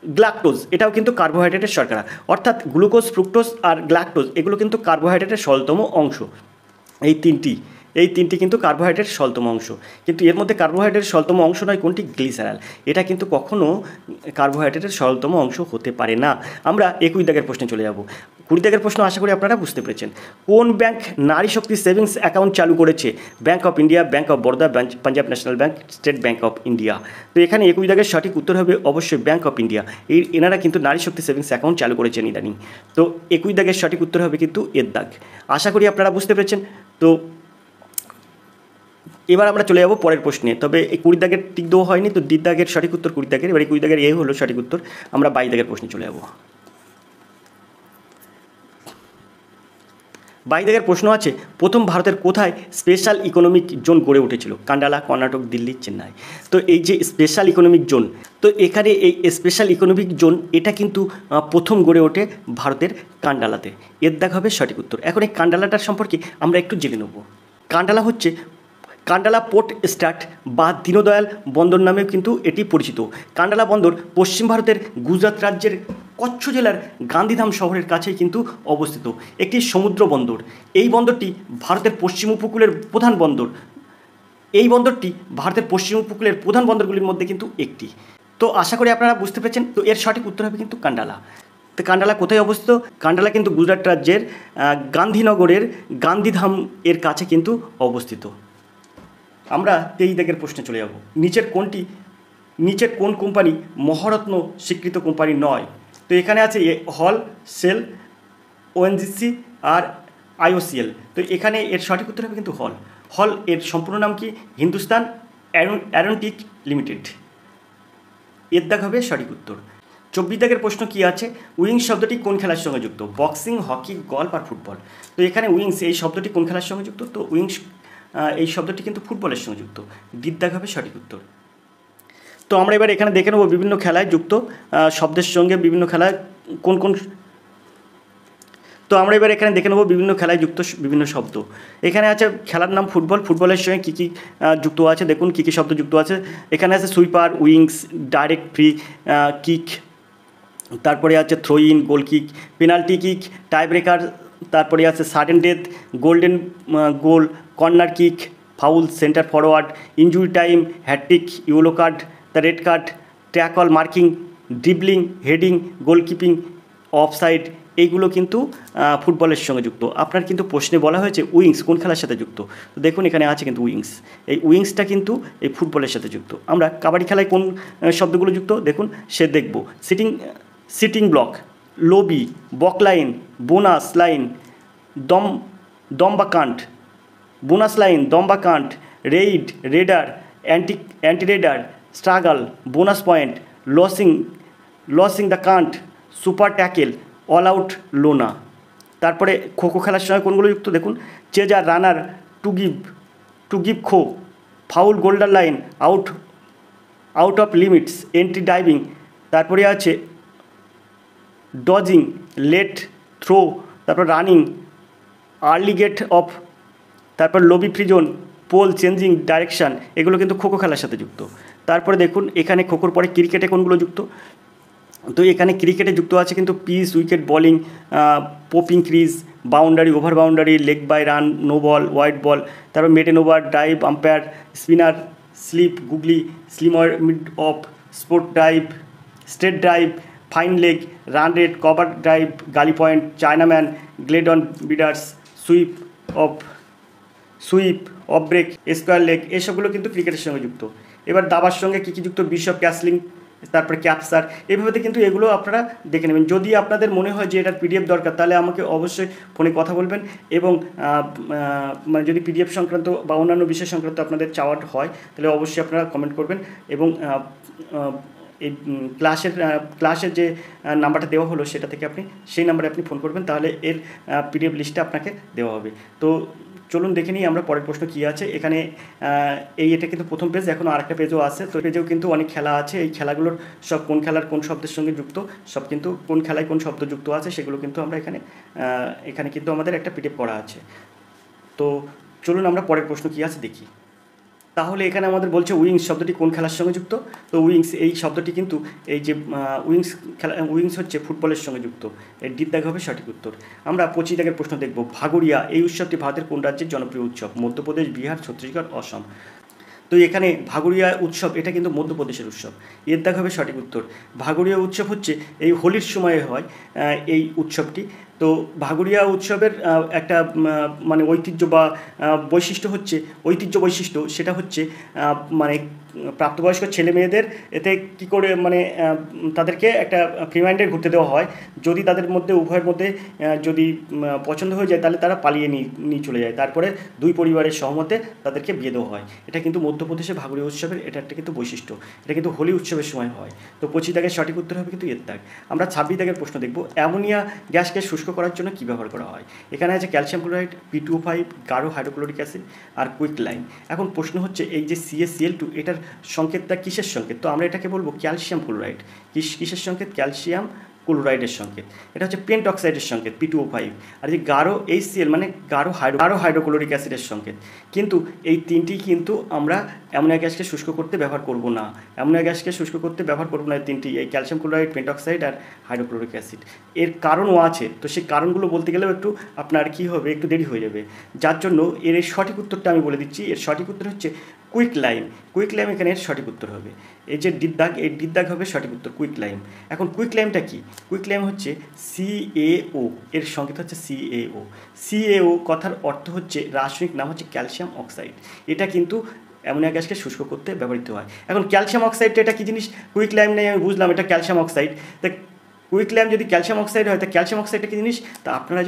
গ্ল্যাকটোজ, এটাও কিন্তু কার্বোহাইড্রেটের শর্করা। অর্থাৎ গ্লুকোজ, ফ্রুক্টোজ আর গ্ল্যাকটোজ এগুলো কিন্তু কার্বোহাইড্রেটের সরলতম অংশ। এই তিনটি কিন্তু কার্বোহাইড্রেটের সরলতম অংশ। কিন্তু এর মধ্যে কার্বোহাইড্রেটের সরলতম অংশ নয় কোনটি? গ্লিসারল। এটা কিন্তু কখনো কার্বোহাইড্রেটের সরলতম অংশ হতে পারে না। আমরা 21 দাগের প্রশ্নে চলে যাব। 20 দাগের প্রশ্ন আশা করি আপনারা বুঝতে পেরেছেন। কোন ব্যাংক নারী শক্তি সেভিংস অ্যাকাউন্ট চালু করেছে? Bank of India, bank of Baroda, Punjab national bank, state bank of India. তো এখানে 21 দাগের সঠিক উত্তর হবে অবশ্যই ব্যাংক অফ ইন্ডিয়া। এনারা কিন্তু নারী শক্তি সেভিংস অ্যাকাউন্ট চালু করেছেন ইদানিং। তো 21 দাগের সঠিক উত্তর হবে কিন্তু এর দাগ। আশা করি আপনারা বুঝতে পেরেছেন। তো এবার আমরা চলে যাব পরের প্রশ্নে। তবে এই 20 দাগের টিক দেওয়া হয়নি, তো দ্বিত দাগের সঠিক উত্তর 20 দাগের। এবার 21 দাগের এই হলো সঠিক উত্তর। আমরা 22 দাগের প্রশ্নে চলে যাব। 22 দাগের প্রশ্ন আছে, প্রথম ভারতের কোথায় স্পেশাল ইকোনমিক জোন গড়ে উঠেছিল? কান্ডালা, কর্ণাটক, দিল্লি, চেন্নাই। তো এই যে স্পেশাল ইকোনমিক জোন, তো এখানে এই স্পেশাল ইকোনমিক জোন এটা কিন্তু প্রথম গড়ে ওঠে ভারতের কান্ডালাতে। এর দাগ হবে সঠিক উত্তর। এখন এই কান্ডালাটার সম্পর্কে আমরা একটু জেনে নেব। কান্ডালা হচ্ছে কান্ডালা পোর্ট স্ট্যাট বা দীনদয়াল বন্দর নামেও কিন্তু এটি পরিচিত। কান্ডালা বন্দর পশ্চিম ভারতের গুজরাট রাজ্যের কচ্ছ জেলার গান্ধীধাম শহরের কাছেই কিন্তু অবস্থিত একটি সমুদ্র বন্দর। এই বন্দরটি ভারতের পশ্চিম উপকূলের প্রধান বন্দর। এই বন্দরটি ভারতের পশ্চিম উপকূলের প্রধান বন্দরগুলির মধ্যে কিন্তু একটি। তো আশা করি আপনারা বুঝতে পেরেছেন। তো এর সঠিক উত্তর হবে কিন্তু কান্ডালা। তো কান্ডালা কোথায় অবস্থিত? কান্ডালা কিন্তু গুজরাট রাজ্যের গান্ধীনগরের গান্ধীধাম এর কাছে কিন্তু অবস্থিত। আমরা 23 দাগের প্রশ্নে চলে যাব। নিচের কোন কোম্পানি মহারত্ন স্বীকৃত কোম্পানি নয়? তো এখানে আছে হল, সেল, ওএনজিসি আর আইওসিএল। তো এখানে এর সঠিক উত্তর হবে কিন্তু হল। এর সম্পূর্ণ নাম কি? Hindustan aeronautic limited. এর দাগ হবে সঠিক উত্তর। 24 দাগের প্রশ্ন কি আছে? উইংস শব্দটি কোন খেলার সঙ্গে যুক্ত? বক্সিং, হকি, গল্ফ আর ফুটবল। তো এখানে উইংস এই শব্দটি কোন খেলার সঙ্গে যুক্ত? তো উইংস এই শব্দটি কিন্তু ফুটবলের সঙ্গে যুক্ত। দিক হবে সঠিক উত্তর। তো আমরা এবার এখানে দেখে নেব বিভিন্ন খেলায় যুক্ত শব্দের সঙ্গে বিভিন্ন খেলায় কোন কোন। তো আমরা এবার এখানে দেখে নেব বিভিন্ন খেলায় যুক্ত বিভিন্ন শব্দ। এখানে আছে খেলার নাম ফুটবল, ফুটবলের সঙ্গে কী কী যুক্ত আছে দেখুন, কী কী শব্দ যুক্ত আছে। এখানে আছে sweeper, wings, direct free kick, তারপরে আছে throw in, goal kick, penalty kick, tie breaker, তারপরে আছে sudden death, golden goal, corner kick, foul, centre forward, injury time, hat trick, yellow card, the red card, tackle, marking, dribbling, heading, গোলকিপিং, offside. এইগুলো কিন্তু ফুটবলের সঙ্গে যুক্ত। আপনার কিন্তু প্রশ্নে বলা হয়েছে উইংস কোন খেলার সাথে যুক্ত। তো দেখুন এখানে আছে কিন্তু উইংস। এই উইংসটা কিন্তু এই ফুটবলের সাথে যুক্ত। আমরা কাবাডি খেলায় কোন শব্দগুলো যুক্ত দেখুন সে দেখব। Sitting block, lobby, baulk line, bonus line, দম বা কান্ট, বোনাস লাইন, দম বা cant, raid, raider, antiraider, struggle, bonus point, losing the cant, super tackle, all out লোনা। তারপরে খোখো খেলার সময় কোনগুলো যুক্ত দেখুন, chaser, runner, to give kho, foul, গোল্ডার line, out of limits, entry, diving. তারপরে আছে ডজিং, লেট, থ্রো, তারপর রানিং, আর্লি গেট অফ, তারপর lobby free zone, pole, changing direction, এগুলো কিন্তু খোখো খেলার সাথে যুক্ত। তারপরে দেখুন এখানে খোখোর পরে ক্রিকেটে কোনগুলো যুক্ত, তো এখানে ক্রিকেটে যুক্ত আছে কিন্তু pitch, wicket, bowling, popping crease, boundary, over boundary, leg bye, run, no ball, wide ball, তারপর maiden over, dive, umpire, spinner, slip, googly, slimmer, mid off, sport dive, straight drive, fine leg, run rate, cover drive, gully point, chinaman, glide on বিডার্স, sweep off break, square leg, এসবগুলো কিন্তু ক্রিকেটের সঙ্গে যুক্ত। এবার দাবার সঙ্গে কী কী যুক্ত, বিশপ, ক্যাসলিং, তারপরে ক্যাপসার, এইভাবে কিন্তু এগুলো আপনারা দেখে নেবেন। যদি আপনাদের মনে হয় যে এটার পিডিএফ দরকার, তাহলে আমাকে অবশ্যই ফোনে কথা বলবেন, এবং মানে যদি পিডিএফ সংক্রান্ত বা অন্যান্য বিষয় সংক্রান্ত আপনাদের চাওয়ার হয়, তাহলে অবশ্যই আপনারা কমেন্ট করবেন, এবং এই ক্লাসের যে নাম্বারটা দেওয়া হলো সেটা থেকে সেই নাম্বারে আপনি ফোন করবেন, তাহলে এর পিডিএফ লিস্টটা আপনাকে দেওয়া হবে। তো চলুন দেখে নিই আমরা পরের প্রশ্ন কী আছে। এখানে এটা কিন্তু প্রথম পেজ, এখনও আরেকটা পেজও আছে, তো পেজেও কিন্তু অনেক খেলা আছে। এই খেলাগুলোর সব কোন খেলার কোন শব্দের সঙ্গে যুক্ত, সব কিন্তু কোন খেলায় কোন শব্দ যুক্ত আছে সেগুলো কিন্তু আমরা এখানে কিন্তু আমাদের একটা পিডিএফ করা আছে। তো চলুন আমরা পরের প্রশ্ন কী আছে দেখি। তাহলে এখানে আমাদের বলছে উইংস শব্দটি কোন খেলার সঙ্গে যুক্ত। তো উইংস এই শব্দটি কিন্তু এই যে উইংস হচ্ছে ফুটবলের সঙ্গে যুক্ত। এর ডিপ দাগ হবে সঠিক উত্তর। আমরা 25 দাগের প্রশ্ন দেখব। ভাগোরিয়া এই উৎসবটি ভারতের কোন রাজ্যের জনপ্রিয় উৎসব? মধ্যপ্রদেশ, বিহার, ছত্তিশগড়, অসম। তো এখানে ভাগোরিয়া উৎসব এটা কিন্তু মধ্যপ্রদেশের উৎসব। এর দাগ হবে সঠিক উত্তর। ভাগোরিয়া উৎসব হচ্ছে এই হোলির সময়ে হয় এই উৎসবটি। তো ভাগোরিয়া উৎসবের একটা মানে ঐতিহ্য বা বৈশিষ্ট্য সেটা হচ্ছে মানে প্রাপ্তবয়স্ক ছেলে মেয়েদের এতে কী করে মানে তাদেরকে একটা ফ্রি মাইন্ডে ঘুরতে দেওয়া হয়। যদি তাদের মধ্যে উভয়ের মধ্যে যদি পছন্দ হয়ে যায়, তাহলে তারা পালিয়ে নিয়ে চলে যায়, তারপরে দুই পরিবারের সহমতে তাদেরকে বিয়ে দেওয়া হয়। এটা কিন্তু মধ্যপ্রদেশে ভাগোরিয়া উৎসবের এটা একটা কিন্তু বৈশিষ্ট্য। এটা কিন্তু হোলি উৎসবের সময় হয়। তো 25 দাগের সঠিক উত্তর হবে কিন্তু এর দাগ। আমরা 26 দাগের প্রশ্ন দেখব। অ্যামোনিয়া গ্যাসকে শুষ্ক করার জন্য কী ব্যবহার করা হয়? এখানে আছে ক্যালসিয়াম ক্লোরাইড, P2O5, গাঢ় হাইড্রোক্লোরিক অ্যাসিড, আর কুইক লাইম। এখন প্রশ্ন হচ্ছে এই যে CaCl2 এটার সংকেতটা কিসের সংকেত? তো আমরা এটাকে বলবো ক্যালসিয়াম ক্লোরাইড। কিসের সংকেত? ক্যালসিয়াম ক্লোরাইডের সংকেত। এটা হচ্ছে পেন্ট অক্সাইডের সংকেত P2O5। আর যে গাঢ় HCl মানে গাঢ় হাইড্রোক্লোরিক অ্যাসিডের সংকেত। কিন্তু এই তিনটি কিন্তু আমরা অ্যামোনিয়া গ্যাসকে শুষ্ক করতে ব্যবহার করব না। অ্যামোনিয়া গ্যাসকে শুষ্ক করতে ব্যবহার করব না এই তিনটি, এই ক্যালসিয়াম ক্লোরাইড, পেন্ট অক্সাইড আর হাইড্রোক্লোরিক অ্যাসিড। এর কারণও আছে, তো সেই কারণগুলো বলতে গেলেও একটু আপনার কী হবে, একটু দেরি হয়ে যাবে। যার জন্য এর সঠিক উত্তরটা আমি বলে দিচ্ছি। এর সঠিক উত্তর হচ্ছে কুইক লাইম। কুইক লাইম এখানে এর সঠিক উত্তর হবে। এই যে ডিদ্দাগ, এই ডিদ্দাগ হবে সঠিক উত্তর, কুইক লাইম। এখন কুইক লাইমটা কি? কুইক লাইম হচ্ছে CaO, এর সংকেত হচ্ছে CaO। CaO কথার অর্থ হচ্ছে, রাসায়নিক নাম হচ্ছে ক্যালসিয়াম অক্সাইড। এটা কিন্তু অ্যামোনিয়া গ্যাসকে শুষ্ক করতে ব্যবহৃত হয়। এখন ক্যালসিয়াম অক্সাইডটা এটা কী জিনিস? কুইক লাইম নেই আমি বুঝলাম এটা ক্যালসিয়াম অক্সাইড। তা কুইক লাইম যদি ক্যালসিয়াম অক্সাইড হয়, তা ক্যালসিয়াম অক্সাইডটা কী জিনিস? তা আপনারা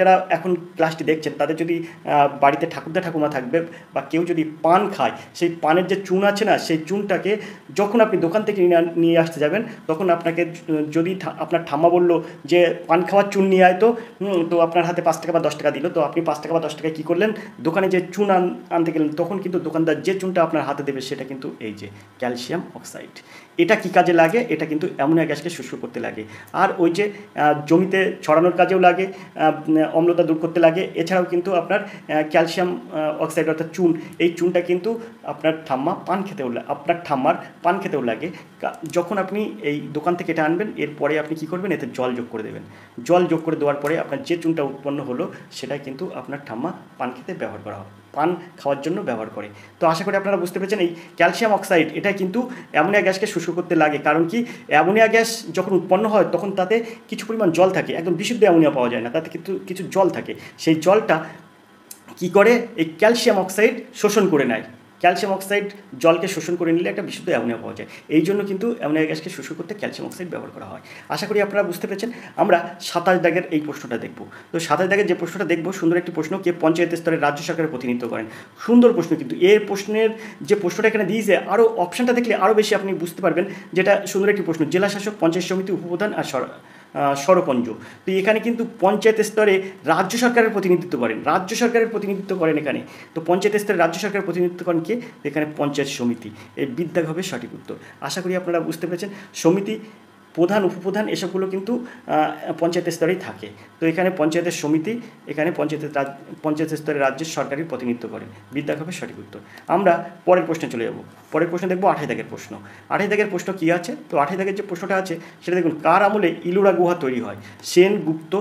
যারা এখন ক্লাসটি দেখছেন, তাদের যদি বাড়িতে ঠাকুমা থাকবে বা কেউ যদি পান খায়, সেই পানের যে চুন আছে না, সেই চুনটাকে যখন আপনি দোকান থেকে নিয়ে আসতে যাবেন, তখন আপনাকে যদি আপনার ঠাম্মা বলল যে পান খাওয়ার চুন নিয়ে আয়, তো আপনার হাতে 5 টাকা বা 10 টাকা দিল, তো আপনি 5 টাকা বা 10 টাকায় কী করলেন, দোকানে যে চুন আনতে গেলেন, তখন কিন্তু দোকানদার যে চুনটা আপনার হাতে দেবে সেটা কিন্তু এই যে ক্যালসিয়াম অক্সাইড। এটা কি কাজে লাগে? এটা কিন্তু অ্যামোনিয়া গ্যাসকে শুষ্ক করতে লাগে। আর ওই যে জমিতে ছড়ানোর কাজেও লাগে, অম্লতা দূর করতে লাগে। এছাড়াও কিন্তু আপনার ক্যালসিয়াম অক্সাইড অর্থাৎ চুন, এই চুনটা কিন্তু আপনার ঠাম্মার পান খেতেও লাগে। যখন আপনি এই দোকান থেকে এটা আনবেন, এরপরে আপনি কী করবেন, এতে জল যোগ করে দেবেন। জল যোগ করে দেওয়ার পরে আপনার যে চুনটা উৎপন্ন হলো, সেটাই কিন্তু আপনার ঠাম্মা পান খেতে ব্যবহার করা হয়, পান খাওয়ার জন্য ব্যবহার করে। তো আশা করি আপনারা বুঝতে পেরেছেন, এই ক্যালসিয়াম অক্সাইড এটা কিন্তু অ্যামোনিয়া গ্যাসকে শুষ্ক করতে লাগে। কারণ কি, অ্যামোনিয়া গ্যাস যখন উৎপন্ন হয়, তখন তাতে কিছু পরিমাণ জল থাকে, একদম বিশুদ্ধ অ্যামোনিয়া পাওয়া যায় না, তাতে কিন্তু কিছু জল থাকে। সেই জলটা কি করে, এই ক্যালসিয়াম অক্সাইড শোষণ করে নেয়। ক্যালসিয়াম অক্সাইড জলকে শোষণ করে নিলে একটা বিশুদ্ধ অ্যামোনিয়া পাওয়া যায়। এই জন্য কিন্তু অ্যামোনিয়া গ্যাসকে শোষণ করতে ক্যালসিয়াম অক্সাইড ব্যবহার করা হয়। আশা করি আপনারা বুঝতে পেরেছেন। আমরা 27 দাগের এই প্রশ্নটা দেখব। তো 27 দাগের যে প্রশ্নটা দেখব, সুন্দর একটি প্রশ্ন, কে পঞ্চায়েত স্তরে রাজ্য সরকারের প্রতিনিধিত্ব করেন। সুন্দর প্রশ্ন, কিন্তু এর প্রশ্নের যে প্রশ্নটা এখানে দিয়েছে, আরও অপশানটা দেখলে আরও বেশি আপনি বুঝতে পারবেন যেটা সুন্দর একটি প্রশ্ন। জেলা শাসক, পঞ্চায়েত সমিতি, উপপ্রধান আর সরপঞ্চ। তো এখানে কিন্তু পঞ্চায়েত স্তরে রাজ্য সরকারের প্রতিনিধিত্ব করেন, রাজ্য সরকারের প্রতিনিধিত্ব করেন এখানে। তো পঞ্চায়েত স্তরে রাজ্য সরকারের প্রতিনিধিত্ব করেন কে? এখানে পঞ্চায়েত সমিতি। এই বিদ্যাগ হবে সঠিক উত্তর। আশা করি আপনারা বুঝতে পেরেছেন। সমিতি, প্রধান, উপপ্রধান এসবগুলো কিন্তু পঞ্চায়েত স্তরেই থাকে। তো এখানে পঞ্চায়েতের সমিতি, এখানে পঞ্চায়েত স্তরে রাজ্যের সরকারের প্রতিনিধিত্ব করেন। বিদ্যাগ হবে সঠিক উত্তর। আমরা পরের প্রশ্নে চলে যাব। পরের প্রশ্ন দেখবো 28 দাগের প্রশ্ন। 28 দাগের প্রশ্ন কী আছে? তো 28 দাগের যে প্রশ্নটা আছে সেটা দেখুন, কার আমলে ইলোরা গুহা তৈরি হয়? সেন, গুপ্ত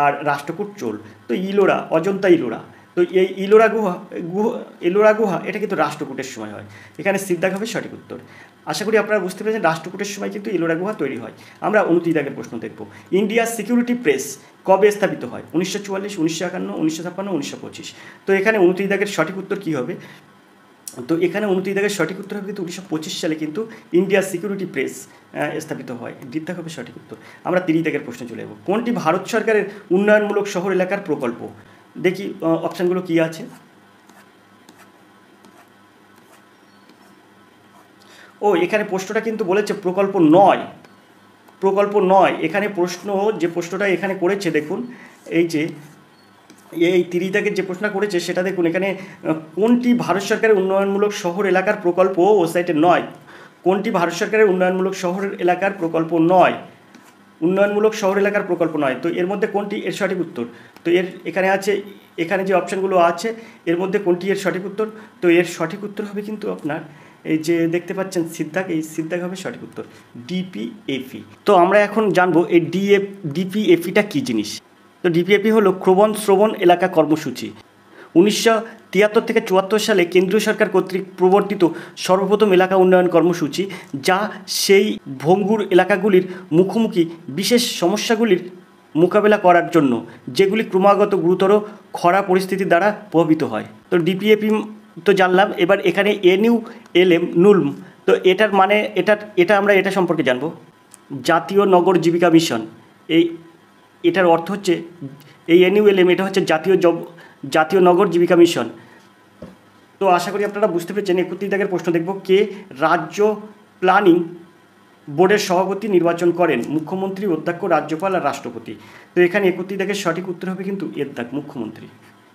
আর রাষ্ট্রকূট চোল। তো ইলোরা, অজন্তা ইলোরা। তো এই ইলোরা গুহা এটা কিন্তু রাষ্ট্রকূটের সময় হয়। এখানে সিদ্ধাগ হবে সঠিক উত্তর। আশা করি আপনারা বুঝতে পেরেছেন, রাষ্ট্রকূটের সময় কিন্তু ইলোরা গুহা তৈরি হয়। আমরা 29 দাগের প্রশ্ন দেখব। ইন্ডিয়া সিকিউরিটি প্রেস কবে স্থাপিত হয়? 1944, 1951, 1956, 1925। তো এখানে 29 দাগের সঠিক উত্তর কী হবে? তো এখানে 29 দাগের সঠিক উত্তর হবে কিন্তু 1925 সালে কিন্তু ইন্ডিয়া সিকিউরিটি প্রেস স্থাপিত হয়। বিদ্যাগ হবে সঠিক উত্তর। আমরা 30 দাগের প্রশ্নে চলে যাব। কোনটি ভারত সরকারের উন্নয়নমূলক শহর এলাকার প্রকল্প? দেখি অপশানগুলো কী আছে। ও, এখানে প্রশ্নটা কিন্তু বলেছে প্রকল্প নয়, প্রকল্প নয়। এখানে প্রশ্ন, যে প্রশ্নটা এখানে করেছে দেখুন, এই যে এই 30 দাগের যে প্রশ্ন করেছে সেটা দেখুন, এখানে কোনটি ভারত সরকারের উন্নয়নমূলক শহর এলাকার প্রকল্প ওয়েবসাইটে নয়। কোনটি ভারত সরকারের উন্নয়নমূলক শহর এলাকার প্রকল্প নয়? উন্নয়নমূলক শহর এলাকার প্রকল্প নয়। তো এর মধ্যে কোনটি এর সঠিক উত্তর? তো এখানে আছে, এখানে যে অপশানগুলো আছে এর মধ্যে কোনটি এর সঠিক উত্তর? তো এর সঠিক উত্তর হবে কিন্তু আপনার এই যে দেখতে পাচ্ছেন সিদ্ধাগ, এই সিদ্ধাগ হবে সঠিক উত্তর, ডিপিএফি। তো আমরা এখন জানবো এই ডিপিএফিটা কী জিনিস। তো ডিপিএফি হলো ক্রবণ শ্রবণ এলাকা কর্মসূচি। 1973 থেকে 74 সালে কেন্দ্রীয় সরকার কর্তৃক প্রবর্তিত সর্বপ্রথম এলাকা উন্নয়ন কর্মসূচি, যা সেই ভঙ্গুর এলাকাগুলির মুখোমুখি বিশেষ সমস্যাগুলির মোকাবেলা করার জন্য, যেগুলি ক্রমাগত গুরুতর খরা পরিস্থিতি দ্বারা প্রভাবিত হয়। তো ডিপিএফি তো জানলাম, এবার এখানে NULM নুলম। তো এটার মানে এটা আমরা এটা সম্পর্কে জানবো। জাতীয় নগর জীবিকা মিশন। এটার অর্থ হচ্ছে, এই NULM এটা হচ্ছে জাতীয় নগর জীবিকা মিশন। তো আশা করি আপনারা বুঝতে পেরেছেন। 31 দাগের প্রশ্ন দেখব, কে রাজ্য প্ল্যানিং বোর্ডের সভাপতি নির্বাচন করেন? মুখ্যমন্ত্রী, অধ্যক্ষ, রাজ্যপাল আর রাষ্ট্রপতি। তো এখানে 31 দাগের সঠিক উত্তর হবে কিন্তু এর দাগ, মুখ্যমন্ত্রী।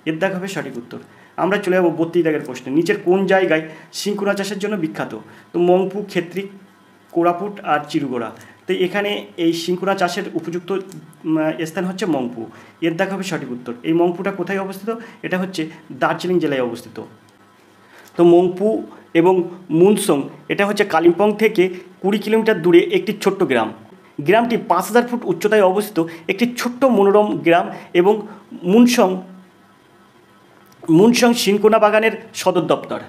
এর দাগ হবে সঠিক উত্তর। আমরা চলে যাবো 32 দাগের প্রশ্নে। নিচের কোন জায়গায় সিংকুনা চাষের জন্য বিখ্যাত? তো মংপু, খেত্রিক, কোরাপুট আর চিরুগোড়া। তো এখানে এই সিংকুনা চাষের উপযুক্ত স্থান হচ্ছে মংপু। এর দাগ হবে সঠিক উত্তর। এই মংপুটা কোথায় অবস্থিত? এটা হচ্ছে দার্জিলিং জেলায় অবস্থিত। তো মংপু এবং মুনসং এটা হচ্ছে কালিম্পং থেকে 20 কিলোমিটার দূরে একটি ছোট্ট গ্রাম। গ্রামটি 5000 ফুট উচ্চতায় অবস্থিত একটি ছোট্ট মনোরম গ্রাম, এবং মুনসং সিনকোনা বাগানের সদর দপ্তর।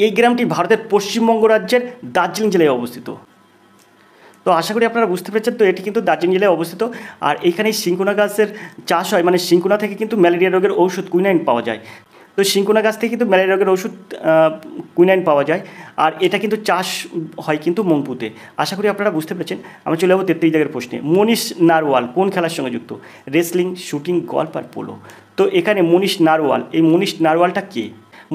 এই গ্রামটি ভারতের পশ্চিমবঙ্গ রাজ্যের দার্জিলিং জেলায় অবস্থিত। তো আশা করি আপনারা বুঝতে পেরেছেন। তো এটি কিন্তু দার্জিলিং জেলায় অবস্থিত। আর এখানে সিংকুনা গাছের চাষ হয়, মানে সিংকুনা থেকে কিন্তু ম্যালেরিয়া রোগের ঔষধ কুইনাইন পাওয়া যায়। তো সিংকুনা গাছ থেকে কিন্তু ম্যালেরিয়া রোগের ওষুধ কুইনাইন পাওয়া যায়। আর এটা কিন্তু চাষ হয় কিন্তু মংপুতে। আশা করি আপনারা বুঝতে পেরেছেন। আমরা চলে যাবো 33 দাগের প্রশ্নে। মনীষ নারওয়াল কোন খেলার সঙ্গে যুক্ত? রেসলিং, শুটিং, গল্ফ আর পোলো। তো এখানে মনীষ নারওয়াল, এই মনীষ নারওয়ালটা কে?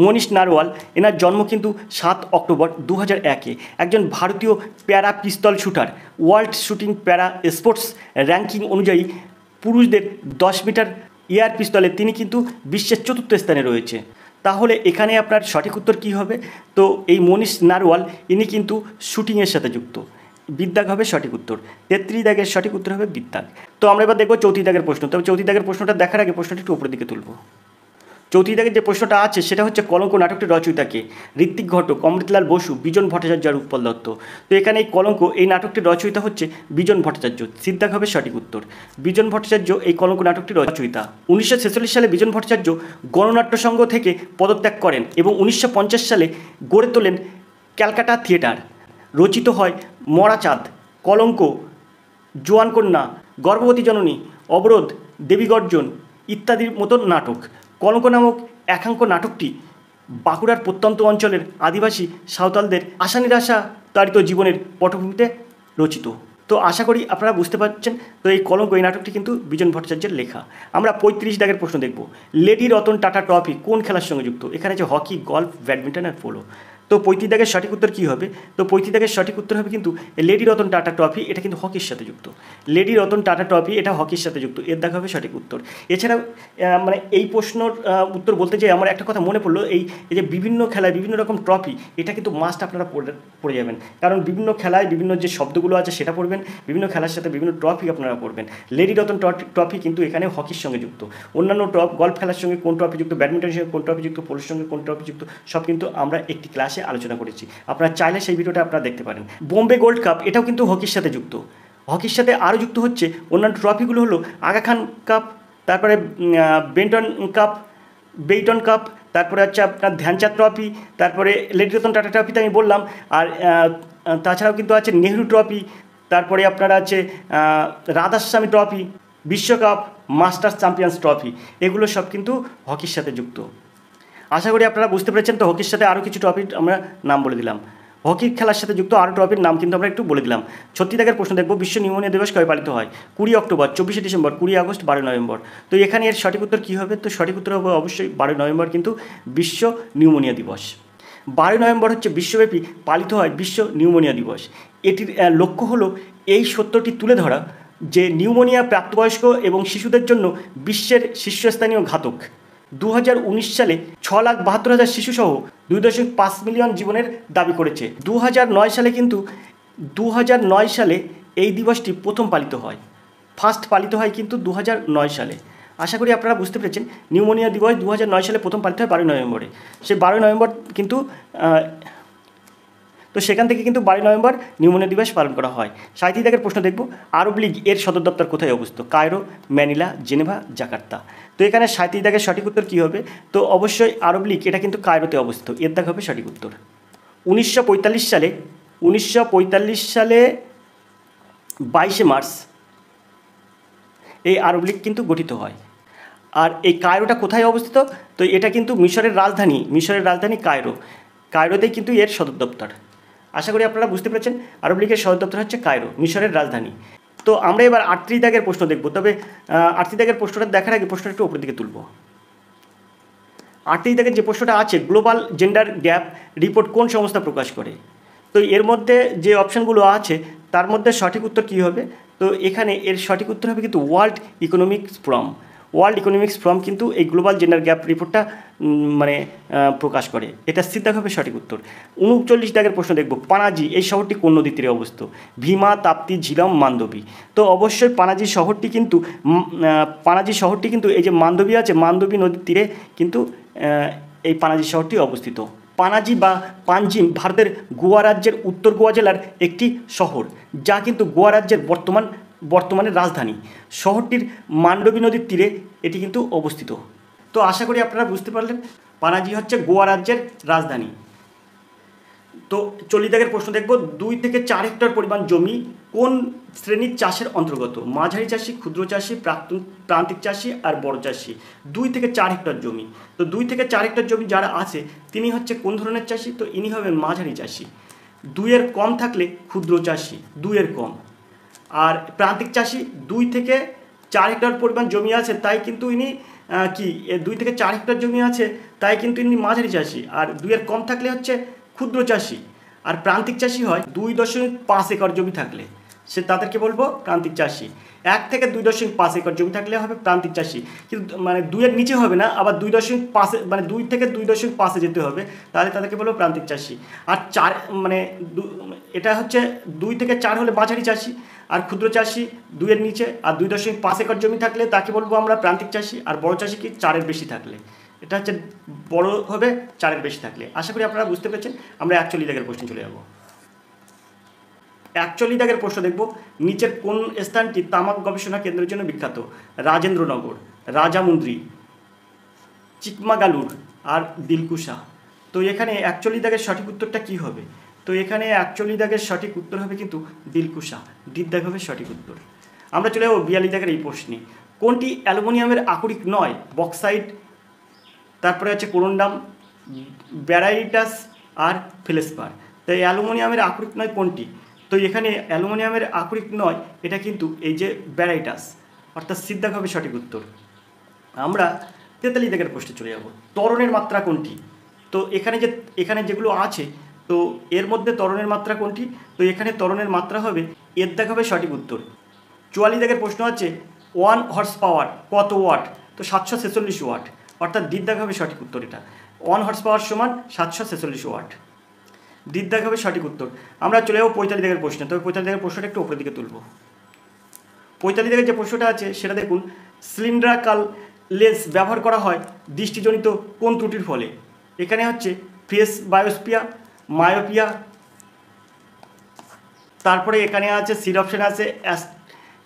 মনীষ নারওয়াল, এনার জন্ম কিন্তু 7 অক্টোবর 2001-এ। একজন ভারতীয় প্যারা পিস্তল শুটার। ওয়ার্ল্ড শুটিং প্যারা স্পোর্টস র্যাঙ্কিং অনুযায়ী পুরুষদের 10 মিটার এয়ার পিস্তলে তিনি কিন্তু বিশ্বের 4র্থ স্থানে রয়েছে। তাহলে এখানে আপনার সঠিক উত্তর কী হবে? তো এই মনীষ নারওয়াল ইনি কিন্তু শুটিংয়ের সাথে যুক্ত। বিদ্যাগ হবে সঠিক উত্তর। 33 দাগের সঠিক উত্তর হবে বিদ্যাগ। তো আমরা এবার দেখবো 34 দাগের প্রশ্ন। তবে 34 দাগের প্রশ্নটা দেখার আগে প্রশ্নটি একটু উপরের দিকে তুলব। 34 দাগের যে প্রশ্নটা আছে সেটা হচ্ছে, কলঙ্ক নাটকটির রচয়িতাকে? ঋত্বিক ঘটক, অমৃতলাল বসু, বিজন ভট্টাচার্য আর উৎপল দত্ত। তো এখানে এই কলঙ্ক, এই নাটকটির রচয়িতা হচ্ছে বিজন ভট্টাচার্য। সিদ্ধাগ হবে সঠিক উত্তর। বিজন ভট্টাচার্য এই কলঙ্ক নাটকটির রচয়িতা। 1946 সালে বিজন ভট্টাচার্য গণনাট্য সংঘ থেকে পদত্যাগ করেন এবং 1950 সালে গড়ে তোলেন ক্যালকাটা থিয়েটার। রচিত হয় মরা চাঁদ, কলঙ্ক, জোয়ান কন্যা, গর্ভবতী জননী, অবরোধ, দেবী গর্জন ইত্যাদির মতো নাটক। কলঙ্ক নামক একাঙ্ক নাটকটি বাঁকুড়ার প্রত্যন্ত অঞ্চলের আদিবাসী সাঁওতালদের আশা নিরাশা তাড়িত জীবনের পটভূমিতে রচিত। তো আশা করি আপনারা বুঝতে পারছেন। তো এই কলঙ্ক এই নাটকটি কিন্তু বিজন ভট্টাচার্যের লেখা। আমরা 35 দাগের প্রশ্ন দেখব। লেডি রতন টাটা ট্রফি কোন খেলার সঙ্গে যুক্ত? এখানে আছে হকি, গল্ফ, ব্যাডমিন্টন আর পোলো। তো 35 দাগের সঠিক উত্তর কী হবে? তো 35 দাগের সঠিক উত্তর হবে কিন্তু লেডি রতন টাটা ট্রফি, এটা কিন্তু হকির সাথে যুক্ত। লেডি রতন টাটা ট্রফি এটা হকির সাথে যুক্ত, এর দেখা হবে সঠিক উত্তর। এছাড়াও মানে এই প্রশ্নর উত্তর বলতে যেয়ে আমার একটা কথা মনে পড়লো, এই যে বিভিন্ন খেলায় বিভিন্ন রকম ট্রফি, এটা কিন্তু মাস্ট আপনারা পড়ে যাবেন। কারণ বিভিন্ন খেলায় বিভিন্ন যে শব্দগুলো আছে সেটা পড়বেন, বিভিন্ন খেলার সাথে বিভিন্ন ট্রফি আপনারা পড়বেন। লেডি রতন ট্রফি কিন্তু এখানে হকির সঙ্গে যুক্ত। অন্যান্য গল্ফ খেলার সঙ্গে কোন ট্রফি যুক্ত, ব্যাডমিন্টনের সঙ্গে কোন ট্রফি যুক্ত, পোলোর সঙ্গে কোন ট্রফি যুক্ত, সব কিন্তু আমরা একটি ক্লাসে আলোচনা করেছি। আপনারা চাইলে সেই ভিডিওটা আপনারা দেখতে পারেন। বোম্বে গোল্ড কাপ এটাও কিন্তু হকির সাথে যুক্ত। হকির সাথে আরও যুক্ত হচ্ছে অন্যান্য ট্রফিগুলো হলো আগা খান কাপ, তারপরে বেইটন কাপ, তারপরে হচ্ছে আপনার ধ্যানচাঁদ ট্রফি, তারপরে লেডি রতন টাটা ট্রফিতে আমি বললাম। আর তাছাড়াও কিন্তু আছে নেহরু ট্রফি, তারপরে আপনার আছে রাধাস্বামী ট্রফি, বিশ্বকাপ, মাস্টার্স চ্যাম্পিয়ন্স ট্রফি, এগুলো সব কিন্তু হকির সাথে যুক্ত। আশা করি আপনারা বুঝতে পেরেছেন। তো হকির সাথে আরও কিছু ট্রফির আমরা নাম বলে দিলাম। হকি খেলার সাথে যুক্ত আরও ট্রফির নাম কিন্তু আমরা একটু বলে দিলাম। 36 দাগের প্রশ্ন দেখব। বিশ্ব নিউমোনিয়া দিবস কবে পালিত হয়? 20 অক্টোবর, 24 ডিসেম্বর, 20 আগস্ট, 12 নভেম্বর। তো এখানে এর সঠিক উত্তর কী হবে? তো সঠিক উত্তর হবে অবশ্যই 12 নভেম্বর কিন্তু বিশ্ব নিউমোনিয়া দিবস। 12 নভেম্বর হচ্ছে বিশ্বব্যাপী পালিত হয় বিশ্ব নিউমোনিয়া দিবস। এটির লক্ষ্য হলো এই সত্যটি তুলে ধরা যে নিউমোনিয়া প্রাপ্তবয়স্ক এবং শিশুদের জন্য বিশ্বের শীর্ষস্থানীয় ঘাতক। 2019 সালে 6,72,000 শিশুসহ 2.5 মিলিয়ন জীবনের দাবি করেছে। 2009 সালে এই দিবসটি প্রথম পালিত হয়, ফার্স্ট পালিত হয় কিন্তু 2009 সালে। আশা করি আপনারা বুঝতে পেরেছেন। নিউমোনিয়া দিবস 2009 সালে প্রথম পালিত হয় 12 নভেম্বরে। সে 12 নভেম্বর কিন্তু তো সেখান থেকে কিন্তু 12 নভেম্বর নিউমোনিয়া দিবস পালন করা হয়। 37 দাগের প্রশ্ন দেখব। আরব লীগ এর সদর দপ্তর কোথায় অবস্থিত? Cairo, Manila, Geneva, Jakarta. তো এখানে 37 দাগের সঠিক উত্তর কী হবে? তো অবশ্যই আরব লীগ এটা কিন্তু কায়রোতে অবস্থিত, এর দাগ হবে সঠিক উত্তর। 1945 সালে 22 মার্চ এই আরব লীগ কিন্তু গঠিত হয়। আর এই কায়রোটা কোথায় অবস্থিত? তো এটা কিন্তু মিশরের রাজধানী কায়রোতেই কিন্তু এর সদর দপ্তর। আশা করি আপনারা বুঝতে পেরেছেন। আরব লীগের সদর দপ্তর হচ্ছে কায়রো, মিশরের রাজধানী। তো আমরা এবার 38 দাগের প্রশ্ন দেখব। তবে 38 দাগের প্রশ্নটা দেখার আগে প্রশ্নটা একটু উপরের দিকে তুলব। 38 দাগের যে প্রশ্নটা আছে, গ্লোবাল জেন্ডার গ্যাপ রিপোর্ট কোন সংস্থা প্রকাশ করে? তো এর মধ্যে যে অপশানগুলো আছে তার মধ্যে সঠিক উত্তর কী হবে? তো এখানে এর সঠিক উত্তর হবে কিন্তু ওয়ার্ল্ড ইকোনমিক্স ফোরাম কিন্তু এই গ্লোবাল জেন্ডার গ্যাপ রিপোর্টটা প্রকাশ করে। এটা সিদ্ধা হবে সঠিক উত্তর। 39 দাগের প্রশ্ন দেখব। পানাজি এই শহরটি কোন নদীর তীরে অবস্থিত? ভীমা, তাপ্তি, ঝিলম, মান্দবী। তো অবশ্যই পানাজি শহরটি কিন্তু এই যে মান্দবী আছে, মান্দবী নদীর তীরে কিন্তু এই পানাজি শহরটি অবস্থিত। পানাজি বা পাঞ্জিম ভারতের গোয়া রাজ্যের উত্তর গোয়া জেলার একটি শহর, যা কিন্তু গোয়া রাজ্যের বর্তমানে রাজধানী। শহরটির মান্ডবী নদীর তীরে এটি কিন্তু অবস্থিত। তো আশা করি আপনারা বুঝতে পারলেন, পানাজি হচ্ছে গোয়া রাজ্যের রাজধানী। তো 40 দাগের প্রশ্ন দেখব। 2 থেকে 4 হেক্টর পরিমাণ জমি কোন শ্রেণীর চাষের অন্তর্গত? মাঝারি চাষি, ক্ষুদ্র চাষি, প্রান্তিক চাষি আর বড় চাষি। 2 থেকে 4 হেক্টর জমি। তো 2 থেকে 4 হেক্টর জমি যারা আছে তিনি হচ্ছে কোন ধরনের চাষি? তো ইনি হবেন মাঝারি চাষি। 2 এর কম থাকলে ক্ষুদ্র চাষি, 2 এর কম। আর প্রান্তিক চাষি 2 থেকে 4 হেক্টর পরিমাণ জমি আছে তাই কিন্তু ইনি 2 থেকে 4 হেক্টর জমি আছে তাই কিন্তু ইনি মাঝারি চাষি। আর 2 এর কম থাকলে হচ্ছে ক্ষুদ্র চাষি। আর প্রান্তিক চাষি হয় 2.5 একর জমি থাকলে, তাদেরকে বলবো প্রান্তিক চাষি। 1 থেকে 2.5 একর জমি থাকলে হবে প্রান্তিক চাষি, কিন্তু 2 এর নিচে হবে না, আবার 2.5 2 থেকে 2.5 যেতে হবে, তাহলে তাদেরকে বলবো প্রান্তিক চাষি। আর 4 এটা হচ্ছে 2 থেকে 4 হলে মাঝারি চাষি, আর ক্ষুদ্র চাষি 2 এর নিচে আর 2.5 একর জমি থাকলে তাকে বলবো আমরা প্রান্তিক চাষি। আর বড় চাষি কি 4 এর বেশি থাকলে, এটা হচ্ছে বড় হবে 4 এর বেশি থাকলে। আশা করি আপনারা বুঝতে পেরেছেন। আমরা 41 দাগের প্রশ্ন চলে যাব। 41 দাগের প্রশ্ন দেখব। নিচের কোন স্থানটি তামাক গবেষণা কেন্দ্রের জন্য বিখ্যাত? রাজেন্দ্রনগর, রাজামুন্দ্রি, চিকমাগালুর আর দিলকুশা। তো এখানে 41 দাগের সঠিক উত্তরটা কী হবে? তো এখানে 41 দাগের সঠিক উত্তর হবে কিন্তু দিলকুশা, ডির দাগ হবে সঠিক উত্তর। আমরা চলে যাবো 42 দাগের এই প্রশ্নে। কোনটি অ্যালুমিনিয়ামের আকরিক নয়? বক্সাইট, তারপরে আছে কোরন্ডাম, ব্যারাইটাস আর ফেলেসপার। তো এই অ্যালুমিনিয়ামের আকরিক নয় কোনটি? তো এখানে অ্যালুমিনিয়ামের আকরিক নয়, এটা কিন্তু এই যে ব্যারাইটাস, অর্থাৎ সিদ্ধাক হবে সঠিক উত্তর। আমরা 43 দাগের প্রশ্নে চলে যাব। ত্বরণের মাত্রা কোনটি? তো এখানে যেগুলো আছে, তো এর মধ্যে ত্বরণের মাত্রা কোনটি? তো এখানে ত্বরণের মাত্রা হবে, এর দাগ হবে সঠিক উত্তর। 44 দাগের প্রশ্ন আছে 1 হর্স পাওয়ার কত ওয়াট? তো 746 ওয়াট, অর্থাৎ ডির দাগ হবে সঠিক উত্তর। এটা 1 হর্স পাওয়ার সমান 746 ওয়াট, ডির দাগ হবে সঠিক উত্তর। আমরা চলে যাবো 45 দাগের প্রশ্নে। তবে 45 দাগের প্রশ্নটা একটু উপরের দিকে তুলব। 45 দাগের যে প্রশ্নটা আছে সেটা দেখুন, সিলিন্ড্রাকাল লেন্স ব্যবহার করা হয় দৃষ্টিজনিত কোন ত্রুটির ফলে? এখানে হচ্ছে ফেস বায়োস্পিয়া, মায়োপিয়া, তারপরে এখানে আছে সির অপশানে আছে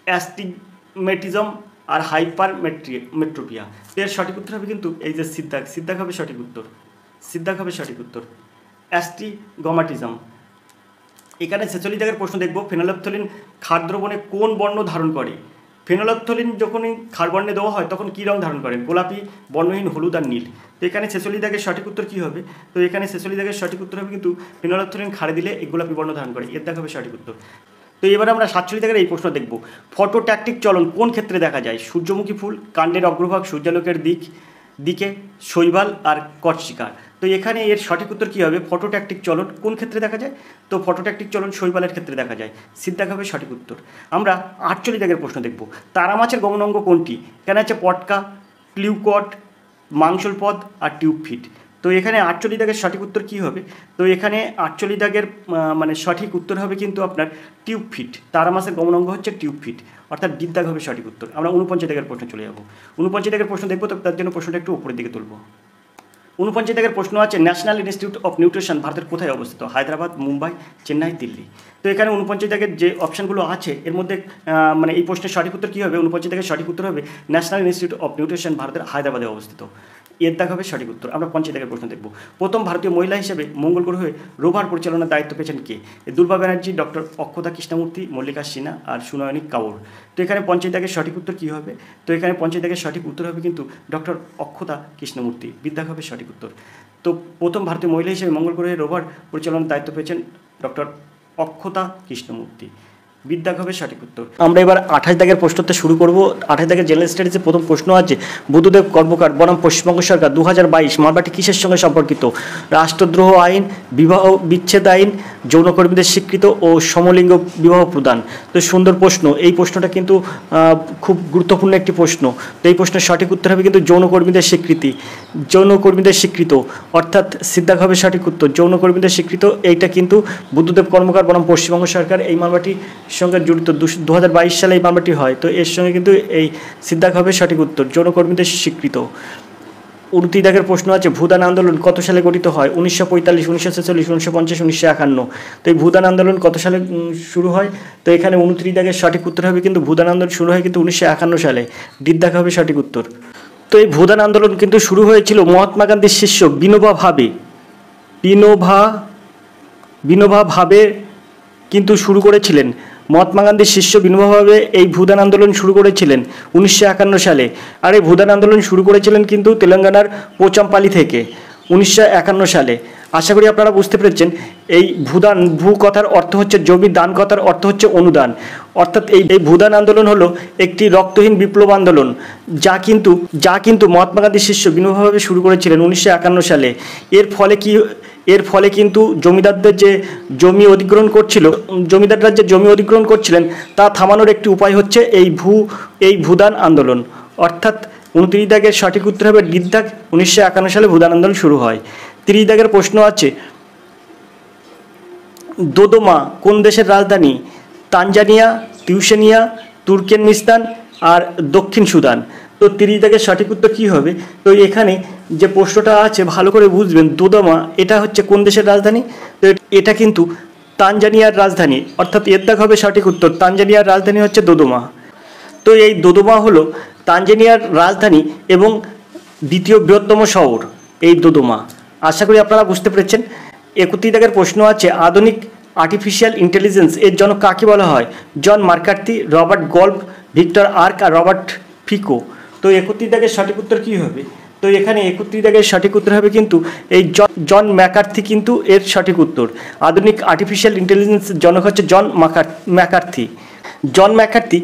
অ্যাস্টিগমেটিজম আর হাইপারমেট্রোপিয়া। এর সঠিক উত্তর হবে কিন্তু এই যে সিদ্ধাক হবে সঠিক উত্তর, সিদ্ধাক হবে সঠিক উত্তর, অ্যাস্টিগমেটিজম। এখানে 46 দাগের প্রশ্ন দেখব, ফেনোলেফথলিন ক্ষার দ্রবণে কোন বর্ণ ধারণ করে? ফেনোলেফথলিন যখনই ক্ষার বর্ণে দেওয়া হয় তখন কী রং ধারণ করে? গোলাপি, বর্ণহীন, হলুদ আর নীল। তো এখানে 46 দাগের সঠিক উত্তর কী হবে? তো এখানে 46 দাগের সঠিক উত্তর হবে কিন্তু ফেনোলেফথলিন ক্ষারে দিলে এই গোলাপি বর্ণ ধারণ করে, এর দাগ হবে সঠিক উত্তর। তো এবার আমরা 47 দাগের এই প্রশ্ন দেখব, ফটোট্যাকটিক চলন কোন ক্ষেত্রে দেখা যায়? সূর্যমুখী ফুল, কাণ্ডের অগ্রভাগ সূর্যালোকের দিকে, শৈবাল আর কটশিকার। তো এখানে এর সঠিক উত্তর কী হবে? ফটোট্যাকটিক চলন কোন ক্ষেত্রে দেখা যায়? তো ফটোট্যাকটিক চলন শৈবালের ক্ষেত্রে দেখা যায়, সিদ্ধাক হবে সঠিক উত্তর। আমরা 48 দাগের প্রশ্ন দেখব, তারা মাছের গমনাঙ্গ কোনটি? এখানে আছে পটকা, ক্লিউকট, মাংসল পদ আর টিউব ফিট। তো এখানে 48 দাগের সঠিক উত্তর কী হবে? তো এখানে 48 দাগের মানে সঠিক উত্তর হবে কিন্তু আপনার টিউব ফিট। তারা মাছের গমনাঙ্গ হচ্ছে টিউব ফিট, অর্থাৎ ডির দাগ হবে সঠিক উত্তর। আমরা 49 দাগের প্রশ্ন চলে যাব। 49 দাগের প্রশ্ন দেখবো, তো তার জন্য প্রশ্নটা একটু উপরের দিকে তুলব। 49 দাগের প্রশ্ন আছে, ন্যাশনাল ইনস্টিটিউট অফ নিউট্রিশন ভারতের কোথায় অবস্থিত? হায়দ্রাবাদ, মুম্বাই, চেন্নাই, দিল্লি। তো এখানে 49 দাগের যে অপশানগুলো আছে এর মধ্যে মানে এই প্রশ্নের সঠিক উত্তর কী হবে? 49 দাগের সঠিক উত্তর হবে ন্যাশনাল ইনস্টিটিউট অফ নিউট্রিশন ভারতের হায়দ্রাবাদে অবস্থিত, এর দাগ হবে সঠিক উত্তর। আমরা 50 দাগের প্রশ্ন দেখব, প্রথম ভারতীয় মহিলা হিসেবে মঙ্গল গ্রহে রোভার পরিচালনার দায়িত্ব পেয়েছেন কে? দুর্বা ব্যানার্জি, ডক্টর অক্ষতা কৃষ্ণমূর্তি, মল্লিকা সিনহা আর সুনয়নী কাউর। তো এখানে 50 দাগের সঠিক উত্তর কী হবে? তো এখানে 50 দাগের সঠিক উত্তর হবে কিন্তু ডক্টর অক্ষতা কৃষ্ণমূর্তি, বিদ্যাক হবে সঠিক উত্তর। তো প্রথম ভারতীয় মহিলা হিসেবে মঙ্গল গ্রহে রোভার পরিচালনার দায়িত্ব পেয়েছেন ডক্টর অক্ষতা কৃষ্ণমূর্তি, বিদ্যাক হবে সঠিক উত্তর। আমরা এবার 28 দাগের প্রশ্নতে শুরু করব। 28 দাগের জেনারেল স্টাডিজে প্রথম প্রশ্ন আছে, বুদ্ধদেব কর্মকার বনাম পশ্চিমবঙ্গ সরকার 2022 মামলাটি কিসের সঙ্গে সম্পর্কিত? রাষ্ট্রদ্রোহ আইন, বিবাহ বিচ্ছেদ আইন, যৌনকর্মীদের স্বীকৃত ও সমলিঙ্গ বিবাহ প্রদান। তো সুন্দর প্রশ্ন, এই প্রশ্নটা কিন্তু খুব গুরুত্বপূর্ণ একটি প্রশ্ন। তো এই প্রশ্নের সঠিক উত্তর হবে কিন্তু যৌনকর্মীদের স্বীকৃতি, যৌনকর্মীদের স্বীকৃত, অর্থাৎ সিদ্ধাক হবে সঠিক উত্তর, যৌনকর্মীদের স্বীকৃত। এইটা কিন্তু বুদ্ধদেব কর্মকার বনাম পশ্চিমবঙ্গ সরকার এই মামলাটি সঙ্গে জড়িত, 2022 সালে এই মামলাটি হয়। তো এর সঙ্গে কিন্তু এই সিদ্ধাক হবে সঠিক উত্তর, যৌনকর্মীদের স্বীকৃত। 29 দাগের প্রশ্ন আছে, ভূদান আন্দোলন কত সালে গঠিত হয়? 1945, 1946, 1950, 1951। তো এই ভূদান আন্দোলন কত সালে শুরু হয়? তো এখানে 29 দাগের সঠিক উত্তর হবে কিন্তু ভূদান আন্দোলন শুরু হয় কিন্তু 1951 সালে, ডির দাগ হবে সঠিক উত্তর। তো এই ভূদান আন্দোলন কিন্তু শুরু হয়েছিল মহাত্মা গান্ধীর শিষ্য বিনোবা ভাবে কিন্তু শুরু করেছিলেন। মহাত্মা গান্ধীর শিষ্য বিনোবা ভাবে এই ভূদান আন্দোলন শুরু করেছিলেন 1951 সালে। আর এই ভূদান আন্দোলন শুরু করেছিলেন কিন্তু তেলেঙ্গানার পোচামপালি থেকে 1951 সালে। আশা করি আপনারা বুঝতে পেরেছেন। এই ভূ কথার অর্থ হচ্ছে জমি, দান কথার অর্থ হচ্ছে অনুদান, অর্থাৎ এই ভূদান আন্দোলন হলো একটি রক্তহীন বিপ্লব আন্দোলন, যা কিন্তু মহাত্মা গান্ধীর শিষ্য বিনোবা ভাবে শুরু করেছিলেন 1951 সালে। এর ফলে কিন্তু জমিদারদের যে জমি অধিগ্রহণ করছিলেন তা থামানোর একটি উপায় হচ্ছে এই ভূদান আন্দোলন, অর্থাৎ 29 দাগের সঠিক উত্তর হবে ডির দাগ। 1951 সালে ভূদান আন্দোলন শুরু হয়। 30 দাগের প্রশ্ন আছে, দোদোমা কোন দেশের রাজধানী? তানজানিয়া, তিউশেনিয়া, তুর্কমেনিস্তান আর দক্ষিণ সুদান। তো 30 দাগের সঠিক উত্তর কী হবে? তো এখানে যে প্রশ্নটা আছে ভালো করে বুঝবেন, দোদোমা এটা হচ্ছে কোন দেশের রাজধানী? তো এটা কিন্তু তানজানিয়ার রাজধানী, অর্থাৎ এর দাগ হবে সঠিক উত্তর, তানজানিয়ার রাজধানী হচ্ছে দোদোমা। তো এই দোদোমা হলো তানজানিয়ার রাজধানী এবং দ্বিতীয় বৃহত্তম শহর এই দোদোমা। আশা করি আপনারা বুঝতে পেরেছেন। 31 দাগের প্রশ্ন আছে, আধুনিক আর্টিফিশিয়াল ইন্টেলিজেন্স এর জনক কাকে বলা হয়? জন ম্যাকার্থি, রবার্ট গল্ব, ভিক্টর আর্ক আর রবার্ট ফিকো। তো 31 দাগের সঠিক উত্তর কী হবে? তো এখানে 31 দাগের সঠিক উত্তর হবে কিন্তু এই জন ম্যাকার্থি কিন্তু এর সঠিক উত্তর। আধুনিক আর্টিফিশিয়াল ইন্টেলিজেন্স জনক হচ্ছে জন ম্যাকার্থি। জন ম্যাকার্থি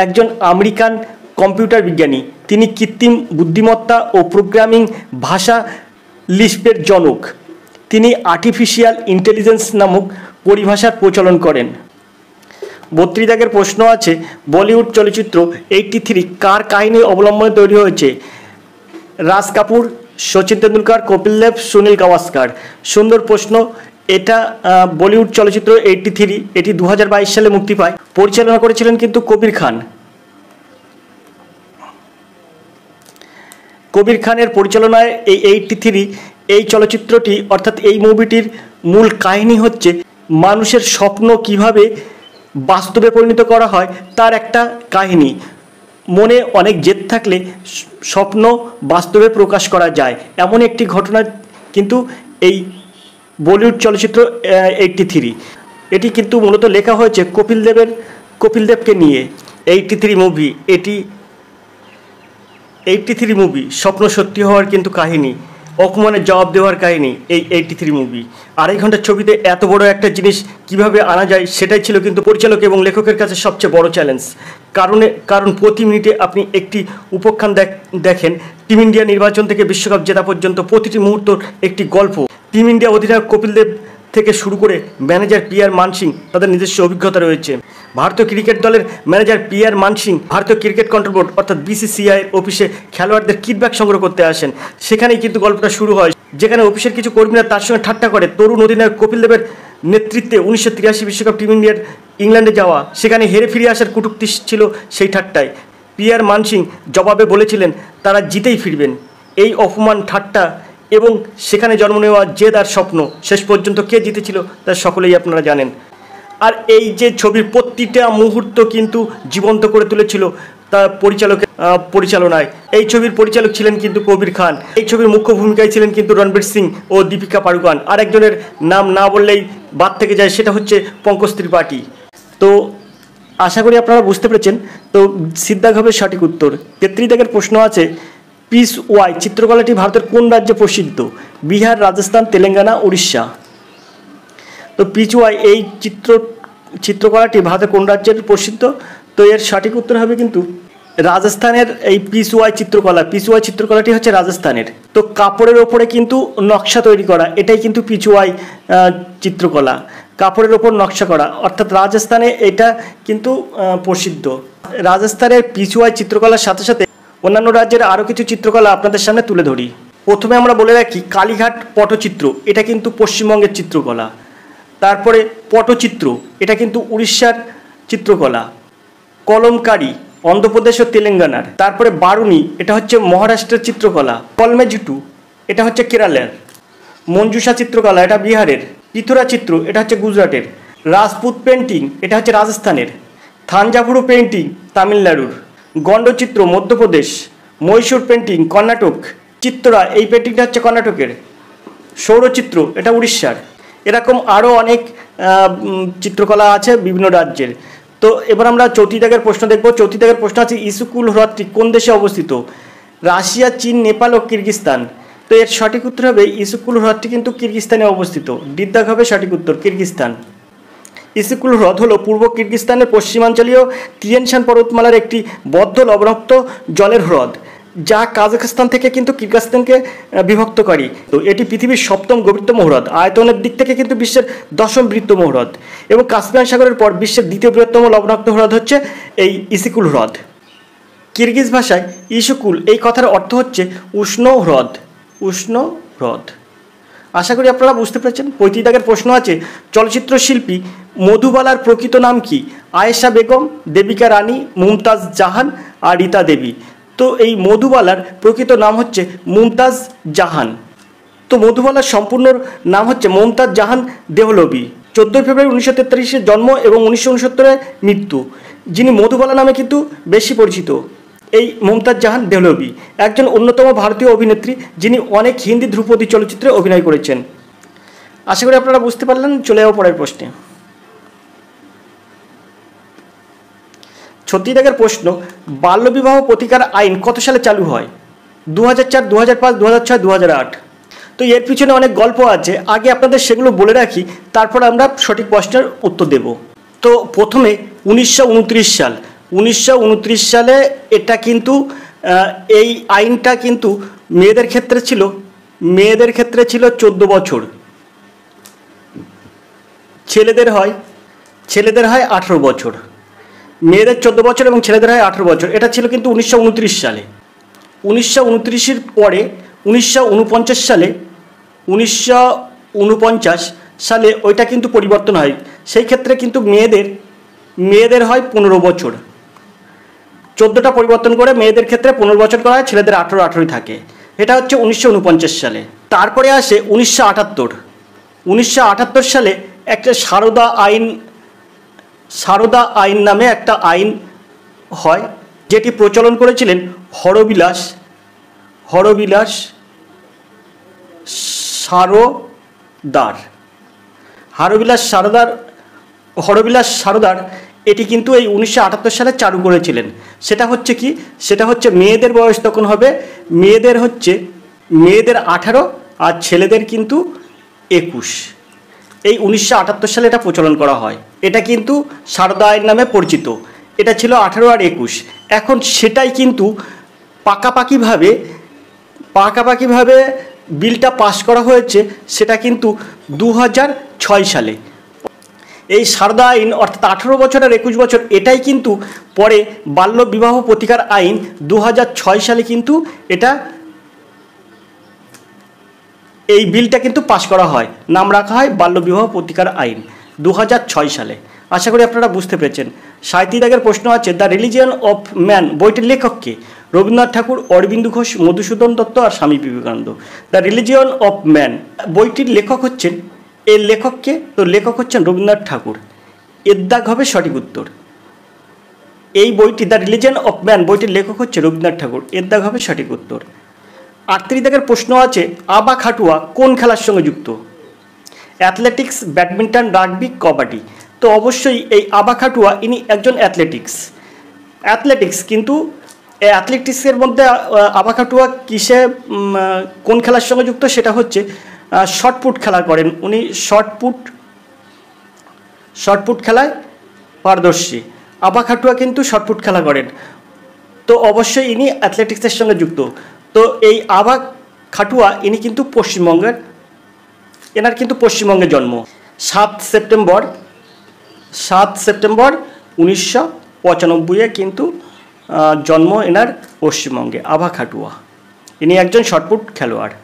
একজন আমেরিকান কম্পিউটার বিজ্ঞানী। তিনি কৃত্রিম বুদ্ধিমত্তা ও প্রোগ্রামিং ভাষা লিস্পের জনক। তিনি আর্টিফিশিয়াল ইন্টেলিজেন্স নামক পরিভাষার প্রচলন করেন। 32 দাগের প্রশ্ন আছে, বলিউড চলচ্চিত্র 83 কার কাহিনী অবলম্বনে তৈরি হয়েছে? রাজ কাপুর, সচিন তেন্ডুলকার, কপিল দেব, সুনীল গাভাস্কার। সুন্দর প্রশ্ন। এটা বলিউড চলচ্চিত্র 83, এটি 2022 সালে মুক্তি পায়। পরিচালনা করেছিলেন কিন্তু কবির খান। কবির খানের পরিচালনায় এই 83 এই চলচ্চিত্রটি অর্থাৎ এই মুভিটির মূল কাহিনী হচ্ছে মানুষের স্বপ্ন কিভাবে বাস্তবে পরিণত করা হয় তার একটা কাহিনী। মনে অনেক জেদ থাকলে স্বপ্ন বাস্তবে প্রকাশ করা যায়, এমন একটি ঘটনা কিন্তু এই বলিউড চলচ্চিত্র 83। এটি কিন্তু মূলত লেখা হয়েছে কপিল দেবকে নিয়ে। 83 মুভি, এটি 83 মুভি স্বপ্ন সত্যি হওয়ার কিন্তু কাহিনী, অপমানের জবাব দেওয়ার কাহিনী এই 83 মুভি। 2.5 ঘন্টার ছবিতে এত বড় একটা জিনিস কিভাবে আনা যায় সেটাই ছিল কিন্তু পরিচালক এবং লেখকের কাছে সবচেয়ে বড় চ্যালেঞ্জ। কারণ প্রতি মিনিটে আপনি একটি উপাখ্যান দেখেন। টিম ইন্ডিয়া নির্বাচন থেকে বিশ্বকাপ জেতা পর্যন্ত প্রতিটি মুহূর্ত একটি গল্প। টিম ইন্ডিয়া অধিনায়ক কপিল দেব থেকে শুরু করে ম্যানেজার পিআর মানসিং তাদের নিজস্ব অভিজ্ঞতা রয়েছে। ভারতীয় ক্রিকেট দলের ম্যানেজার পিআর মানসিং ভারতীয় ক্রিকেট কন্ট্রোল বোর্ড অর্থাৎ বিসিসিআই অফিসে খেলোয়াড়দের কিডব্যাক সংগ্রহ করতে আসেন। সেখানেই কিন্তু গল্পটা শুরু হয়, যেখানে অফিসের কিছু কর্মীরা তার সঙ্গে ঠাট্টা করে তরুণ অধিনায়ক কপিল দেবের নেতৃত্বে 1983 বিশ্বকাপ টিম ইন্ডিয়ার ইংল্যান্ডে যাওয়া। সেখানে হেরে ফিরে আসার কটূক্তি ছিল সেই ঠাট্টায়। পিআর মানসিং জবাবে বলেছিলেন তারা জিতেই ফিরবেন। এই অপমান, ঠাট্টা এবং সেখানে জন্ম নেওয়া জেদ আর স্বপ্ন, শেষ পর্যন্ত কে জিতেছিল তা সকলেই আপনারা জানেন। আর এই যে ছবির প্রতিটা মুহূর্ত কিন্তু জীবন্ত করে তুলেছিল তার পরিচালকের পরিচালনায়। এই ছবির পরিচালক ছিলেন কিন্তু কবির খান। এই ছবির মুখ্য ভূমিকায় ছিলেন কিন্তু রণবীর সিং ও দীপিকা পাড়ুকোন। আরেকজনের নাম না বললেই বাদ থেকে যায়, সেটা হচ্ছে পঙ্কজ ত্রিপাঠী। তো আশা করি আপনারা বুঝতে পেরেছেন। তো সিদ্ধার্থ হবে সঠিক উত্তর। 33 দাগের প্রশ্ন আছে, পিস ওয়াই চিত্রকলাটি ভারতের কোন রাজ্যে প্রসিদ্ধ? বিহার, রাজস্থান, তেলেঙ্গানা, উড়িষ্যা। তো পিস ওয়াই এই চিত্রকলাটি ভারতের কোন রাজ্যের প্রসিদ্ধ? তো এর সঠিক উত্তর হবে কিন্তু রাজস্থানের এই পিস ওয়াই চিত্রকলাটি হচ্ছে রাজস্থানের। তো কাপড়ের ওপরে কিন্তু নকশা তৈরি করা, এটাই কিন্তু পিস ওয়াই চিত্রকলা। কাপড়ের ওপর নকশা করা, অর্থাৎ রাজস্থানে এটা কিন্তু প্রসিদ্ধ। রাজস্থানের পিস ওয়াই চিত্রকলার সাথে সাথে অন্যান্য রাজ্যের আরও কিছু চিত্রকলা আপনাদের সামনে তুলে ধরি। প্রথমে আমরা বলে রাখি কালীঘাট পটচিত্র, এটা কিন্তু পশ্চিমবঙ্গের চিত্রকলা। তারপরে পটচিত্র, এটা কিন্তু উড়িষ্যার চিত্রকলা। কলমকারি অন্ধ্রপ্রদেশ ও তেলেঙ্গানার। তারপরে বারুনি, এটা হচ্ছে মহারাষ্ট্রের চিত্রকলা। কলমেজুটু, এটা হচ্ছে কেরালার। মঞ্জুষা চিত্রকলা, এটা বিহারের। পিথোরা চিত্র, এটা হচ্ছে গুজরাটের। রাজপুত পেন্টিং, এটা হচ্ছে রাজস্থানের। থাঞ্জাভুরু পেন্টিং তামিলনাড়ুর। গণ্ডচিত্র মধ্যপ্রদেশ। মহীশূর পেন্টিং কর্ণাটক। চিত্রা, এই পেন্টিংটা হচ্ছে কর্ণাটকের। সৌরচিত্র, এটা উড়িষ্যার। এরকম আরও অনেক চিত্রকলা আছে বিভিন্ন রাজ্যের। তো এবার আমরা 34 দাগের প্রশ্ন দেখব। 34 দাগের প্রশ্ন আছে, ইস্কুল হ্রদটি কোন দেশে অবস্থিত? রাশিয়া, চীন, নেপাল ও কিরগিস্তান। তো এর সঠিক উত্তর হবে ইস্কুল হ্রদটি কিন্তু কিরগিস্তানে অবস্থিত। ডিদ্দাগ হবে সঠিক উত্তর, কিরগিস্তান। ইস্কুল হ্রদ হলো পূর্ব কিরগিস্তানের পশ্চিমাঞ্চলীয় তিয়েনশান পর্বতমালার একটি বদ্ধ লবণাক্ত জলের হ্রদ, যা কাজাখস্তান থেকে কিন্তু কিরগিস্তানকে বিভক্তকারী। তো এটি পৃথিবীর 7ম গভীরতম হ্রদ। আয়তনের দিক থেকে কিন্তু বিশ্বের 10ম বৃহত্তম হ্রদ এবং কাস্পিয়ান সাগরের পর বিশ্বের 2য় বৃহত্তম লবণাক্ত হ্রদ হচ্ছে এই ইস্কুল হ্রদ। কিরগিজ ভাষায় ইস্কুল এই কথার অর্থ হচ্ছে উষ্ণ হ্রদ। উষ্ণ হ্রদ। আশা করি আপনারা বুঝতে পেরেছেন। 35 দাগের প্রশ্ন আছে, চলচ্চিত্র শিল্পী মধুবালার প্রকৃত নাম কি? আয়েশা বেগম, দেবিকা রানী, মুমতাজ জাহান আর রীতা দেবী। তো এই মধুবালার প্রকৃত নাম হচ্ছে মুমতাজ জাহান। তো মধুবালার সম্পূর্ণ নাম হচ্ছে মুমতাজ জাহান দেহলভি। 14 ফেব্রুয়ারি 1943 জন্ম এবং 1969 মৃত্যু। যিনি মধুবালা নামে কিন্তু বেশি পরিচিত এই মুমতাজ জাহান দেহলভি একজন অন্যতম ভারতীয় অভিনেত্রী, যিনি অনেক হিন্দি ধ্রুপদী চলচ্চিত্রে অভিনয় করেছেন। আশা করি আপনারা বুঝতে পারলেন। চলে যাবো পরের প্রশ্নে। 36 দাগের প্রশ্ন, বাল্যবিবাহ প্রতিকার আইন কত সালে চালু হয়? 2004, 2005, 2006, 2008। তো এর পিছনে অনেক গল্প আছে, আগে আপনাদের সেগুলো বলে রাখি, তারপর আমরা সঠিক প্রশ্নের উত্তর দেব। তো প্রথমে 1929 সাল, 1929 সালে এটা কিন্তু এই আইনটা কিন্তু মেয়েদের ক্ষেত্রে ছিল 14 বছর, ছেলেদের হয় 18 বছর। মেয়েদের 14 বছর এবং ছেলেদের হয় 18 বছর। এটা ছিল কিন্তু 1929 সালে। 1929-এর পরে 1949 সালে ওইটা কিন্তু পরিবর্তন হয়। সেই ক্ষেত্রে কিন্তু মেয়েদের হয় 15 বছর। 14টা পরিবর্তন করে মেয়েদের ক্ষেত্রে 15 বছর করা হয়, ছেলেদের 18 থাকে। এটা হচ্ছে 1949 সালে। তারপরে আসে 1978 সালে একটা সারদা আইন নামে একটা আইন হয়, যেটি প্রচলন করেছিলেন হরবিলাস সারদার এটি কিন্তু এই 1978 সালে চালু করেছিলেন। সেটা হচ্ছে মেয়েদের বয়স তখন হবে, মেয়েদের 18 আর ছেলেদের কিন্তু 21। এই 1978 সালে এটা প্রচলন করা হয়। এটা কিন্তু সারদা আইন নামে পরিচিত। এটা ছিল 18 আর 21। এখন সেটাই কিন্তু পাকাপাকিভাবে বিলটা পাস করা হয়েছে, সেটা কিন্তু 2006 সালে। এই সারদা আইন অর্থাৎ 18 বছর আর 21 বছর, এটাই কিন্তু পরে বাল্য বিবাহ প্রতিকার আইন 2006 সালে কিন্তু এই বিলটা কিন্তু পাস করা হয়, নাম রাখা হয় বাল্য বিবাহ প্রতিকার আইন 2006 সালে। আশা করি আপনারা বুঝতে পেরেছেন। সাহিত্যিক দাগের প্রশ্ন আছে, দ্য রিলিজিয়ন অফ ম্যান বইটির লেখককে? রবীন্দ্রনাথ ঠাকুর, অরবিন্দ ঘোষ, মধুসূদন দত্ত আর Swami Vivekananda. The religion of man বইটির লেখক হচ্ছেন, এর লেখককে? তো লেখক হচ্ছেন রবীন্দ্রনাথ ঠাকুর। এর দাগ হবে সঠিক উত্তর। এই বইটি দ্য রিলিজিয়ন অফ ম্যান বইটির লেখক হচ্ছে রবীন্দ্রনাথ ঠাকুর। এর দাগ হবে সঠিক উত্তর। 38 দাগের প্রশ্ন আছে, আবা খাটুয়া কোন খেলার সঙ্গে যুক্ত? Athletics, badminton, rugby, kabaddi. তো অবশ্যই এই আবা খাটুয়া ইনি একজন অ্যাথলেটিক্স। কিন্তু অ্যাথলেটিক্সের মধ্যে আবা খাটুয়া কোন খেলার সঙ্গে যুক্ত? সেটা হচ্ছে শর্টপুট খেলা করেন উনি। শর্টপুট খেলায় পারদর্শী আবা খাটুয়া কিন্তু শর্টপুট খেলা করেন। তো অবশ্যই ইনি অ্যাথলেটিক্সের সঙ্গে যুক্ত। তো এই আবা খাটুয়া ইনি কিন্তু এনার কিন্তু পশ্চিমবঙ্গে জন্ম। 7 সেপ্টেম্বর 1995-এ কিন্তু জন্ম এনার পশ্চিমবঙ্গে। আবা খাটুয়া ইনি একজন শর্টপুট খেলোয়াড়।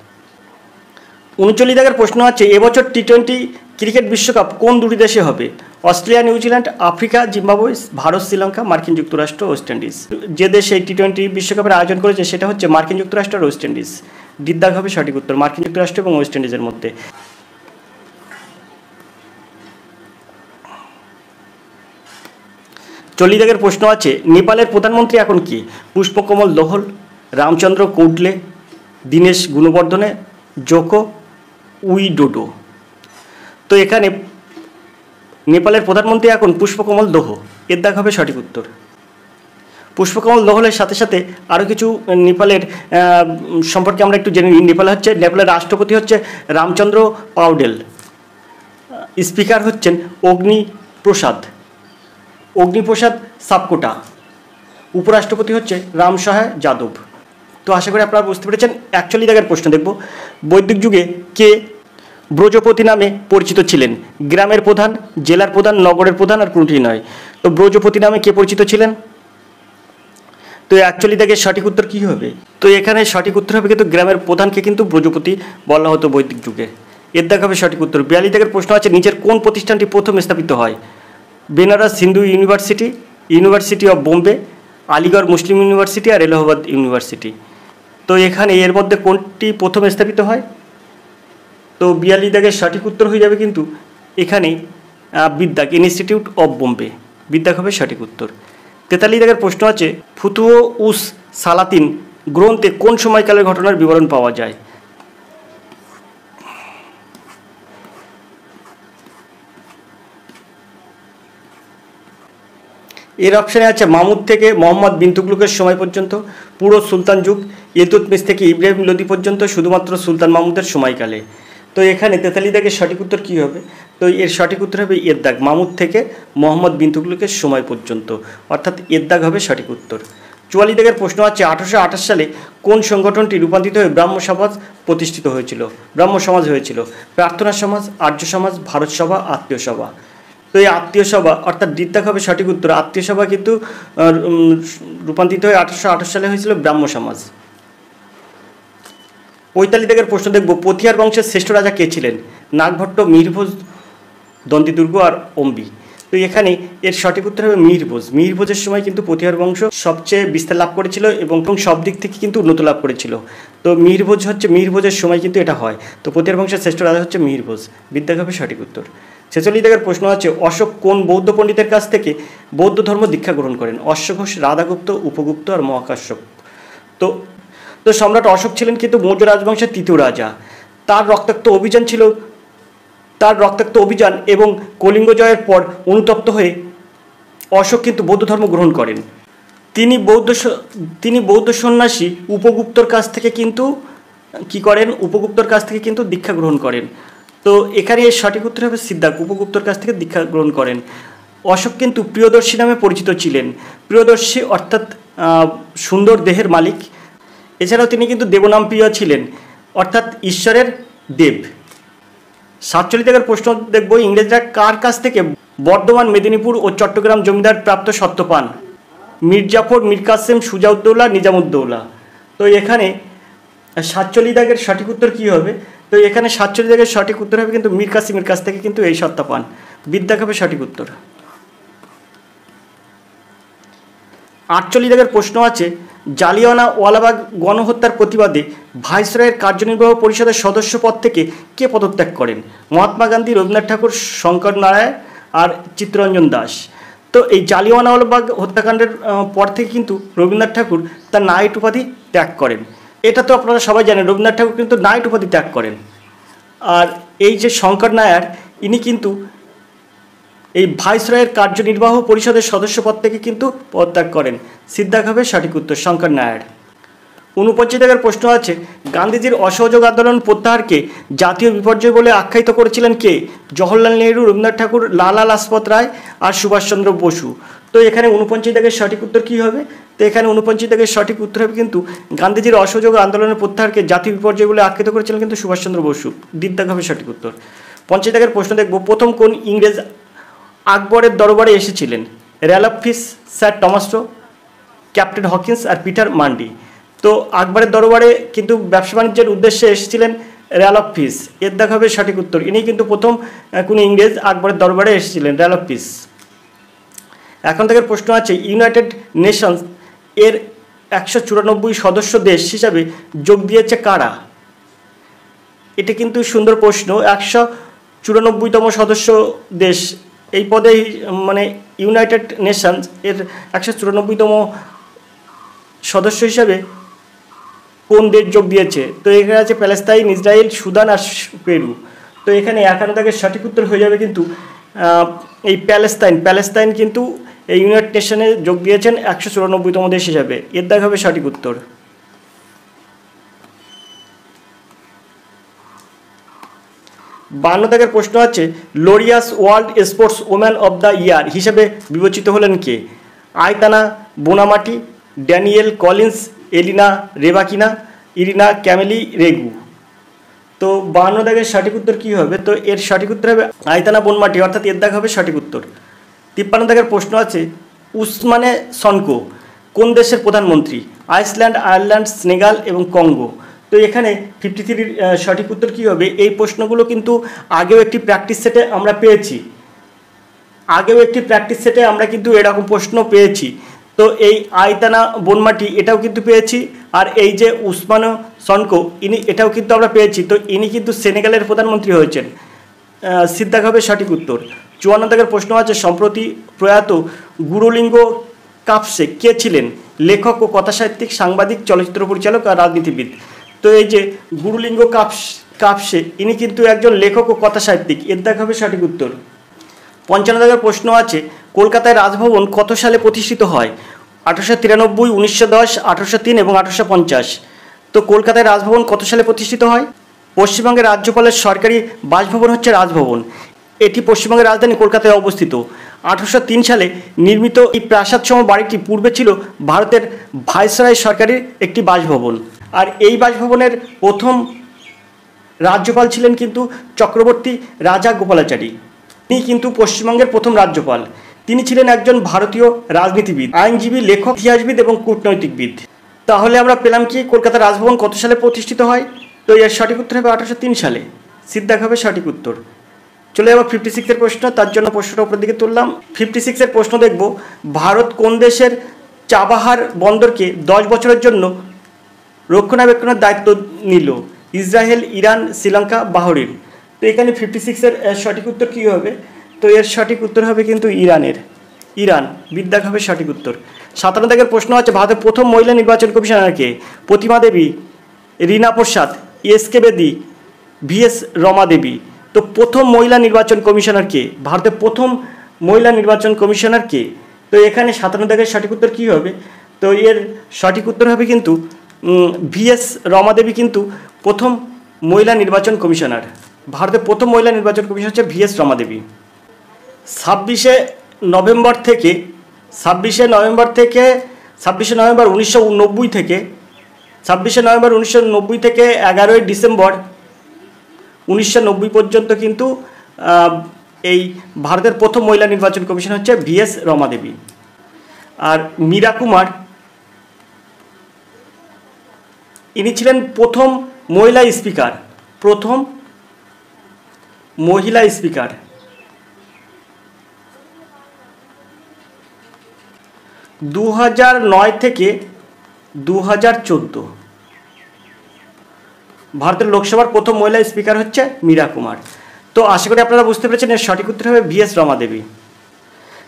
39 দাগের প্রশ্ন আছে, এবছর টি-20 ক্রিকেট বিশ্বকাপ কোন দুটি দেশে হবে? Australia, New Zealand, Africa, Zimbabwe, Bharat, Sri Lanka, মার্কিন যুক্তরাষ্ট্র, ওয়েস্ট ইন্ডিজ। যে দেশ এই টি-20 বিশ্বকাপের আয়োজন করেছে সেটা হচ্ছে মার্কিন যুক্তরাষ্ট্র আর ওয়েস্ট ইন্ডিজ। ডিদ্দাগ হবে সঠিক উত্তর, মার্কিন যুক্তরাষ্ট্র এবং ওয়েস্ট ইন্ডিজের মধ্যে। 40 দাগের প্রশ্ন আছে, নেপালের প্রধানমন্ত্রী এখন কি? পুষ্পকমল দহল, রামচন্দ্র কৌটলে, দীনেশ গুণবর্ধনে, জোকো উইডোডো। তো এখানে নেপালের প্রধানমন্ত্রী এখন পুষ্পকমল দহ। এর দাগ হবে সঠিক উত্তর। পুষ্পকমল দহলের সাথে সাথে আরও কিছু নেপালের সম্পর্কে আমরা একটু জেনে নিই। নেপালের রাষ্ট্রপতি হচ্ছে রামচন্দ্র পাউডেল। স্পিকার হচ্ছেন অগ্নিপ্রসাদ সাপকোটা। উপরাষ্ট্রপতি হচ্ছে রামসহায় যাদব। তো আশা করি আপনারা বুঝতে পেরেছেন। 41 দাগের প্রশ্ন দেখব, বৈদিক যুগে কে ব্রজপতি নামে পরিচিত ছিলেন? গ্রামের প্রধান, জেলার প্রধান, নগরের প্রধান আর কোনটি নয়। তো ব্রজপতি নামে কে পরিচিত ছিলেন? তো 41 দাগের সঠিক উত্তর কী হবে? তো এখানে সঠিক উত্তর হবে কিন্তু গ্রামের প্রধানকে কিন্তু ব্রজপতি বলা হতো বৈদিক যুগে। এর দাগ হবে সঠিক উত্তর। 42 দাগের প্রশ্ন আছে, নিচের কোন প্রতিষ্ঠানটি প্রথম স্থাপিত হয়? Banaras Hindu university, university of Bombay, Aligarh Muslim university আর এলাহাবাদ ইউনিভার্সিটি। তো এখানে এর মধ্যে কোনটি প্রথম স্থাপিত হয়? তো 42 দাগের সঠিক উত্তর হয়ে যাবে কিন্তু এখানে বিদ্যাক, ইনস্টিটিউট অফ বোম্বে। বিদ্যাক হবে সঠিক উত্তর। 43 দাগের প্রশ্ন আছে, ফুতুহ উস সালাতিন গ্রন্থে কোন সময়কালের ঘটনার বিবরণ পাওয়া যায়? এর অপশানে আছে মামুদ থেকে মোহাম্মদ বিন তুগলকের সময় পর্যন্ত, পুরো সুলতান যুগ, ইলতুৎমিশ থেকে ইব্রাহিম লোদি পর্যন্ত শুধুমাত্র সুলতান মাহমুদের সময়কালে। তো এখানে 43 দাগের সঠিক উত্তর কী হবে? তো এর সঠিক উত্তর হবে এর দাগ, মাহমুদ থেকে মোহাম্মদ বিন তুগলকের সময় পর্যন্ত, অর্থাৎ এর দাগ হবে সঠিক উত্তর। 44 দাগের প্রশ্ন আছে 1828 সালে কোন সংগঠনটি রূপান্তরিত হয়ে ব্রাহ্ম সমাজ প্রতিষ্ঠিত হয়েছিল? ব্রাহ্ম সমাজ হয়েছিল প্রার্থনা সমাজ, আর্য সমাজ, ভারত সভা, আত্মীয় সভা। তো এই আত্মীয় সভা অর্থাৎ দ্বিত্যাগ হবে সঠিক উত্তর। আত্মীয় সভা কিন্তু রূপান্তরিত হয়ে 1828 সালে হয়েছিল ব্রাহ্ম সমাজ। 45 দাগের প্রশ্ন দেখব, পথিয়ার বংশের শ্রেষ্ঠ রাজা কে ছিলেন? নাগভট্ট, মিহিরভোজ, দন্তিদুর্গ আর অম্বি। তো এখানে এর সঠিক উত্তর হবে মিহিরভোজ। মিহিরভোজের সময় কিন্তু পথিয়ার বংশ সবচেয়ে বিস্তার লাভ করেছিল এবং সব দিক থেকে কিন্তু উন্নত লাভ করেছিল। তো মিহিরভোজের সময় কিন্তু এটা হয়। তো পথিয়ার বংশের শ্রেষ্ঠ রাজা হচ্ছে মিহিরভোজ। বিদ্যাগ হবে সঠিক উত্তর। 46 দাগের প্রশ্ন আছে অশোক কোন বৌদ্ধ পণ্ডিতের কাছ থেকে বৌদ্ধ ধর্ম দীক্ষা গ্রহণ করেন? অশ্বঘোষ, রাধাগুপ্ত, উপগুপ্ত আর মহাকাশ্যপ। তো সম্রাট অশোক ছিলেন কিন্তু মৌর্য রাজবংশের তৃতীয় রাজা। তার রক্তাক্ত অভিযান এবং কলিঙ্গ জয়ের পর অনুতপ্ত হয়ে অশোক কিন্তু বৌদ্ধ ধর্ম গ্রহণ করেন। তিনি বৌদ্ধ সন্ন্যাসী উপগুপ্তর কাছ থেকে কিন্তু দীক্ষা গ্রহণ করেন। তো এখানে এর সঠিক উত্তর হবে সিদ্ধার্থ, উপগুপ্তর কাছ থেকে দীক্ষা গ্রহণ করেন। অশোক কিন্তু প্রিয়দর্শী নামে পরিচিত ছিলেন। প্রিয়দর্শী অর্থাৎ সুন্দর দেহের মালিক। এছাড়াও তিনি কিন্তু দেবনাম প্রিয় ছিলেন, অর্থাৎ ঈশ্বরের দেব। 47 দাগের প্রশ্ন দেখব, ইংরেজরা কার কাছ থেকে বর্ধমান, মেদিনীপুর ও চট্টগ্রাম জমিদার প্রাপ্ত সত্ত্ব পান? মির্জাফর, মীর কাসেম, সুজাউদ্দৌলা, নিজামুদ্দৌলা। তো এখানে 47 দাগের সঠিক উত্তর কী হবে? তো এখানে 47 দাগের সঠিক উত্তর হবে কিন্তু মীর কাসেমের কাছ থেকে কিন্তু এই সত্তা পান। বিদ্যাগ হবে সঠিক উত্তর। 48 দাগের প্রশ্ন আছে জালিয়ানওয়ালাবাগ গণহত্যার প্রতিবাদে ভাইসরয়ের কার্যনির্বাহী পরিষদের সদস্য পদ থেকে কে পদত্যাগ করেন? মহাত্মা গান্ধী, রবীন্দ্রনাথ ঠাকুর, শঙ্কর নারায়ণ আর চিত্তরঞ্জন দাস। তো এই জালিয়ানওয়ালাবাগ হত্যাকাণ্ডের পর থেকে কিন্তু রবীন্দ্রনাথ ঠাকুর তার নাইট উপাধি ত্যাগ করেন। এটা তো আপনারা সবাই জানেন, রবীন্দ্রনাথ ঠাকুর কিন্তু নাইট উপাধি ত্যাগ করেন। আর এই যে শঙ্কর নায়ার, ইনি কিন্তু এই ভাইসরয়ের কার্যনির্বাহ পরিষদের সদস্য পদ থেকে কিন্তু পদত্যাগ করেন। সিদ্ধাগ হবে সঠিক উত্তর, শঙ্কর নায়ার। 49 দাগের প্রশ্ন আছে গান্ধীজির অসহযোগ আন্দোলন প্রত্যাহারকে জাতীয় বিপর্যয় বলে আখ্যায়িত করেছিলেন কে? জওহরলাল নেহরু, রবীন্দ্রনাথ ঠাকুর, লালা লাজপত রায় আর সুভাষচন্দ্র বসু। তো এখানে 49 দাগের সঠিক উত্তর কী হবে? তো এখানে 49 দাগের সঠিক উত্তর হবে কিন্তু গান্ধীজির অসহযোগ আন্দোলনের প্রত্যাহারকে জাতীয় বিপর্যয় বলে আখ্যায়িত করেছিলেন কিন্তু সুভাষচন্দ্র বসু। দিদ্যাগ হবে সঠিক উত্তর। 50 দাগের প্রশ্ন দেখব, প্রথম কোন ইংরেজ আকবরের দরবারে এসেছিলেন? র্যালফ ফিশ, স্যার টমাস র, ক্যাপ্টেন হকিন্স আর পিটার মান্ডি। তো আকবরের দরবারে কিন্তু ব্যবসা বাণিজ্যের উদ্দেশ্যে এসেছিলেন র্যালফ ফিশ। এর দাগ হবে সঠিক উত্তর। ইনি কিন্তু প্রথম কোন ইংরেজ আকবরের দরবারে এসেছিলেন, র্যালফ ফিশ। এখন থেকে প্রশ্ন আছে ইউনাইটেড নেশনস এর 194 সদস্য দেশ হিসাবে যোগ দিয়েছে কারা? এটা কিন্তু সুন্দর প্রশ্ন। 194তম সদস্য দেশ এই পদে, মানে ইউনাইটেড নেশনস এর 194তম সদস্য হিসাবে কোন দেশ যোগ দিয়েছে? তো এখানে আছে প্যালেস্তাইন, ইসরায়েল, সুদান আর পেরু। তো এখানে 51 দাগের সঠিক উত্তর হয়ে যাবে কিন্তু এই প্যালেস্তাইন কিন্তু এই ইউনাইটেড নেশনে যোগ দিয়েছেন 194তম দেশ হিসাবে। এর দাগ হবে সঠিক উত্তর। 52 দাগের প্রশ্ন আছে Laureus World Sports Woman of the Year হিসেবে বিবেচিত হলেন কে? Aitana Bonmati, Danielle Collins, Elena Rybakina, Irina Camelia Begu. তো 52 দাগের সঠিক উত্তর কী হবে? তো এর সঠিক উত্তর হবে আয়তানা বোনমাটি, অর্থাৎ এর দাগ হবে সঠিক উত্তর। 53 দাগের প্রশ্ন আছে উসমানে সনকো কোন দেশের প্রধানমন্ত্রী? আইসল্যান্ড, আয়ারল্যান্ড, সেনেগাল এবং কঙ্গো। তো এখানে 53 সঠিক উত্তর কী হবে? এই প্রশ্নগুলো কিন্তু আগেও একটি প্র্যাকটিস সেটে আমরা কিন্তু এরকম প্রশ্ন পেয়েছি। তো এই আয়তানা বনমাটি এটাও কিন্তু পেয়েছি, আর এই যে উসমানো সনকো এটাও কিন্তু আমরা পেয়েছি। তো ইনি কিন্তু সেনেগালের প্রধানমন্ত্রী হয়েছেন। সিদ্ধাগ হবে সঠিক উত্তর। 54 দাগের প্রশ্ন আছে সম্প্রতি প্রয়াত গুরুলিঙ্গ কাপসে কে ছিলেন? লেখক ও কথাসাহিত্যিক, সাংবাদিক, চলচ্চিত্র পরিচালক আর রাজনীতিবিদ। তো এই যে গুরুলিঙ্গ কাপসে ইনি কিন্তু একজন লেখক ও কথাসাহিত্যিক। এর দাগ হবে সঠিক উত্তর। 55 দাগের প্রশ্ন আছে কলকাতায় রাজভবন কত সালে প্রতিষ্ঠিত হয়? 1893, 1910, 1803 এবং 1850। তো কলকাতায় রাজভবন কত সালে প্রতিষ্ঠিত হয়? পশ্চিমবঙ্গের রাজ্যপালের সরকারি বাসভবন হচ্ছে রাজভবন। এটি পশ্চিমবঙ্গের রাজধানী কলকাতায় অবস্থিত। 1803 সালে নির্মিত এই প্রাসাদসম বাড়িটি পূর্বে ছিল ভারতের ভাইসরয় সরকারের একটি বাসভবন। আর এই বাসভবনের প্রথম রাজ্যপাল ছিলেন কিন্তু চক্রবর্তী রাজা গোপালাচারী। তিনি কিন্তু পশ্চিমবঙ্গের প্রথম রাজ্যপাল। তিনি ছিলেন একজন ভারতীয় রাজনীতিবিদ, আইনজীবী, লেখক, ইতিহাসবিদ এবং কূটনৈতিকবিদ। তাহলে আমরা পেলাম কি কলকাতার রাজভবন কত সালে প্রতিষ্ঠিত হয়? তো এর সঠিক উত্তর হবে 1803 সালে। সিদ্ধাক হবে সঠিক উত্তর। চলে যাবো 56-এর প্রশ্ন। তার জন্য প্রশ্নটা উপরের দিকে তুললাম। 56-এর প্রশ্ন দেখব, ভারত কোন দেশের চাবাহার বন্দরকে 10 বছরের জন্য রক্ষণাবেক্ষণের দায়িত্ব নিল? Israel, Iran, Sri Lanka, Bahrain. তো এখানে 56-এর সঠিক উত্তর কী হবে? তো এর সঠিক উত্তর হবে কিন্তু ইরান। বিদ্যাক হবে সঠিক উত্তর। 57 দাগের প্রশ্ন আছে, ভারতের প্রথম মহিলা নির্বাচন কমিশনারকে? প্রতিমা দেবী, রীনা প্রসাদ, এস.কে. বেদি, ভি.এস. রমা দেবী। তো প্রথম মহিলা নির্বাচন কমিশনার কে? ভারতের প্রথম মহিলা নির্বাচন কমিশনার কে? তো এখানে 57 দাগের সঠিক উত্তর কী হবে? তো এর সঠিক উত্তর হবে কিন্তু ভি.এস. রমা দেবী কিন্তু প্রথম মহিলা নির্বাচন কমিশনার। ভারতের প্রথম মহিলা নির্বাচন কমিশনার হচ্ছে ভি.এস. রমা দেবী। 26শে নভেম্বর 1990 থেকে 11ই ডিসেম্বর 1990 পর্যন্ত কিন্তু এই ভারতের প্রথম মহিলা নির্বাচন কমিশন হচ্ছে ভি.এস. রমা দেবী। আর মীরা কুমার, ইনি ছিলেন প্রথম মহিলা স্পিকার। 2009 থেকে 2014 ভারতের লোকসভার প্রথম মহিলা স্পিকার হচ্ছে মীরা কুমার। তো আশা করি আপনারা বুঝতে পেরেছেন, এর সঠিক উত্তর হবে ভি.এস. রমা দেবী।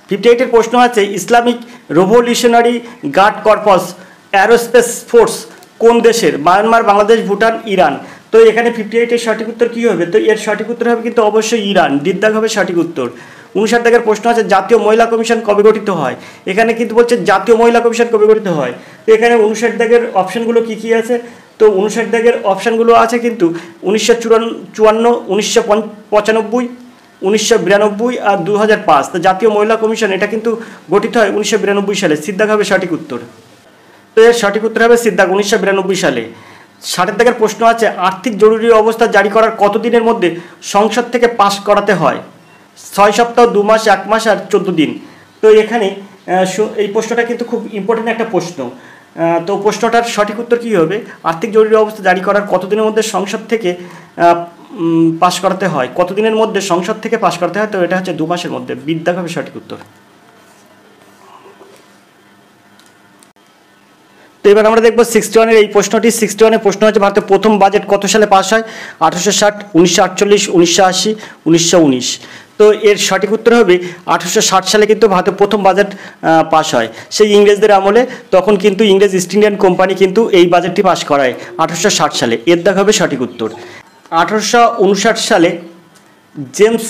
58-এর প্রশ্ন আছে, Islamic revolutionary guard corps aerospace force কোন দেশের? Myanmar, Bangladesh, Bhutan, Iran. তো এখানে 58-এর সঠিক উত্তর কী হবে? তো এর সঠিক উত্তর হবে কিন্তু অবশ্যই ইরান। দিদ্দাগ হবে সঠিক উত্তর। 59 দাগের প্রশ্ন আছে, জাতীয় মহিলা কমিশন কবে গঠিত হয়? এখানে কিন্তু বলছে জাতীয় মহিলা কমিশন কবে গঠিত হয়। তো এখানে 59 দাগের অপশানগুলো কী কী আছে? তো 59 দাগের অপশানগুলো আছে কিন্তু 1954, 1995, 1992 আর 2005। তো জাতীয় মহিলা কমিশন এটা কিন্তু গঠিত হয় 1992 সালে। সিদ্ধাক হবে সঠিক উত্তর। তো এর সঠিক উত্তর হবে সিদ্ধাক, 1992 সালে। 60 দাগের প্রশ্ন আছে, আর্থিক জরুরি অবস্থা জারি করার কত দিনের মধ্যে সংসদ থেকে পাস করাতে হয়? 6 সপ্তাহ, 2 মাস, 1 মাস আর 14 দিন। তো এখানে এই প্রশ্নটা কিন্তু খুব ইম্পর্টেন্ট একটা প্রশ্ন। তো প্রশ্নটার সঠিক উত্তর কী হবে? আর্থিক জরুরি অবস্থা জারি করার কতদিনের মধ্যে সংসদ থেকে পাস করাতে হয়? কতদিনের মধ্যে সংসদ থেকে পাস করাতে হয়? তো এটা হচ্ছে 2 মাসের মধ্যে। বিদ্যাক হবে সঠিক উত্তর। তো এবার আমরা দেখব 61-এর এই প্রশ্নটি। 61-এর প্রশ্ন হচ্ছে, ভারতের প্রথম বাজেট কত সালে পাস হয়? 1860, 1948, 1980, 1919। তো এর সঠিক উত্তর হবে 1860 সালে কিন্তু ভারতের প্রথম বাজেট পাস হয়। সেই ইংরেজদের আমলে, তখন কিন্তু ইংরেজ ইস্ট ইন্ডিয়ান কোম্পানি কিন্তু এই বাজেটটি পাস করায় 1860 সালে। এর দাগ হবে সঠিক উত্তর। 1859 সালে জেমস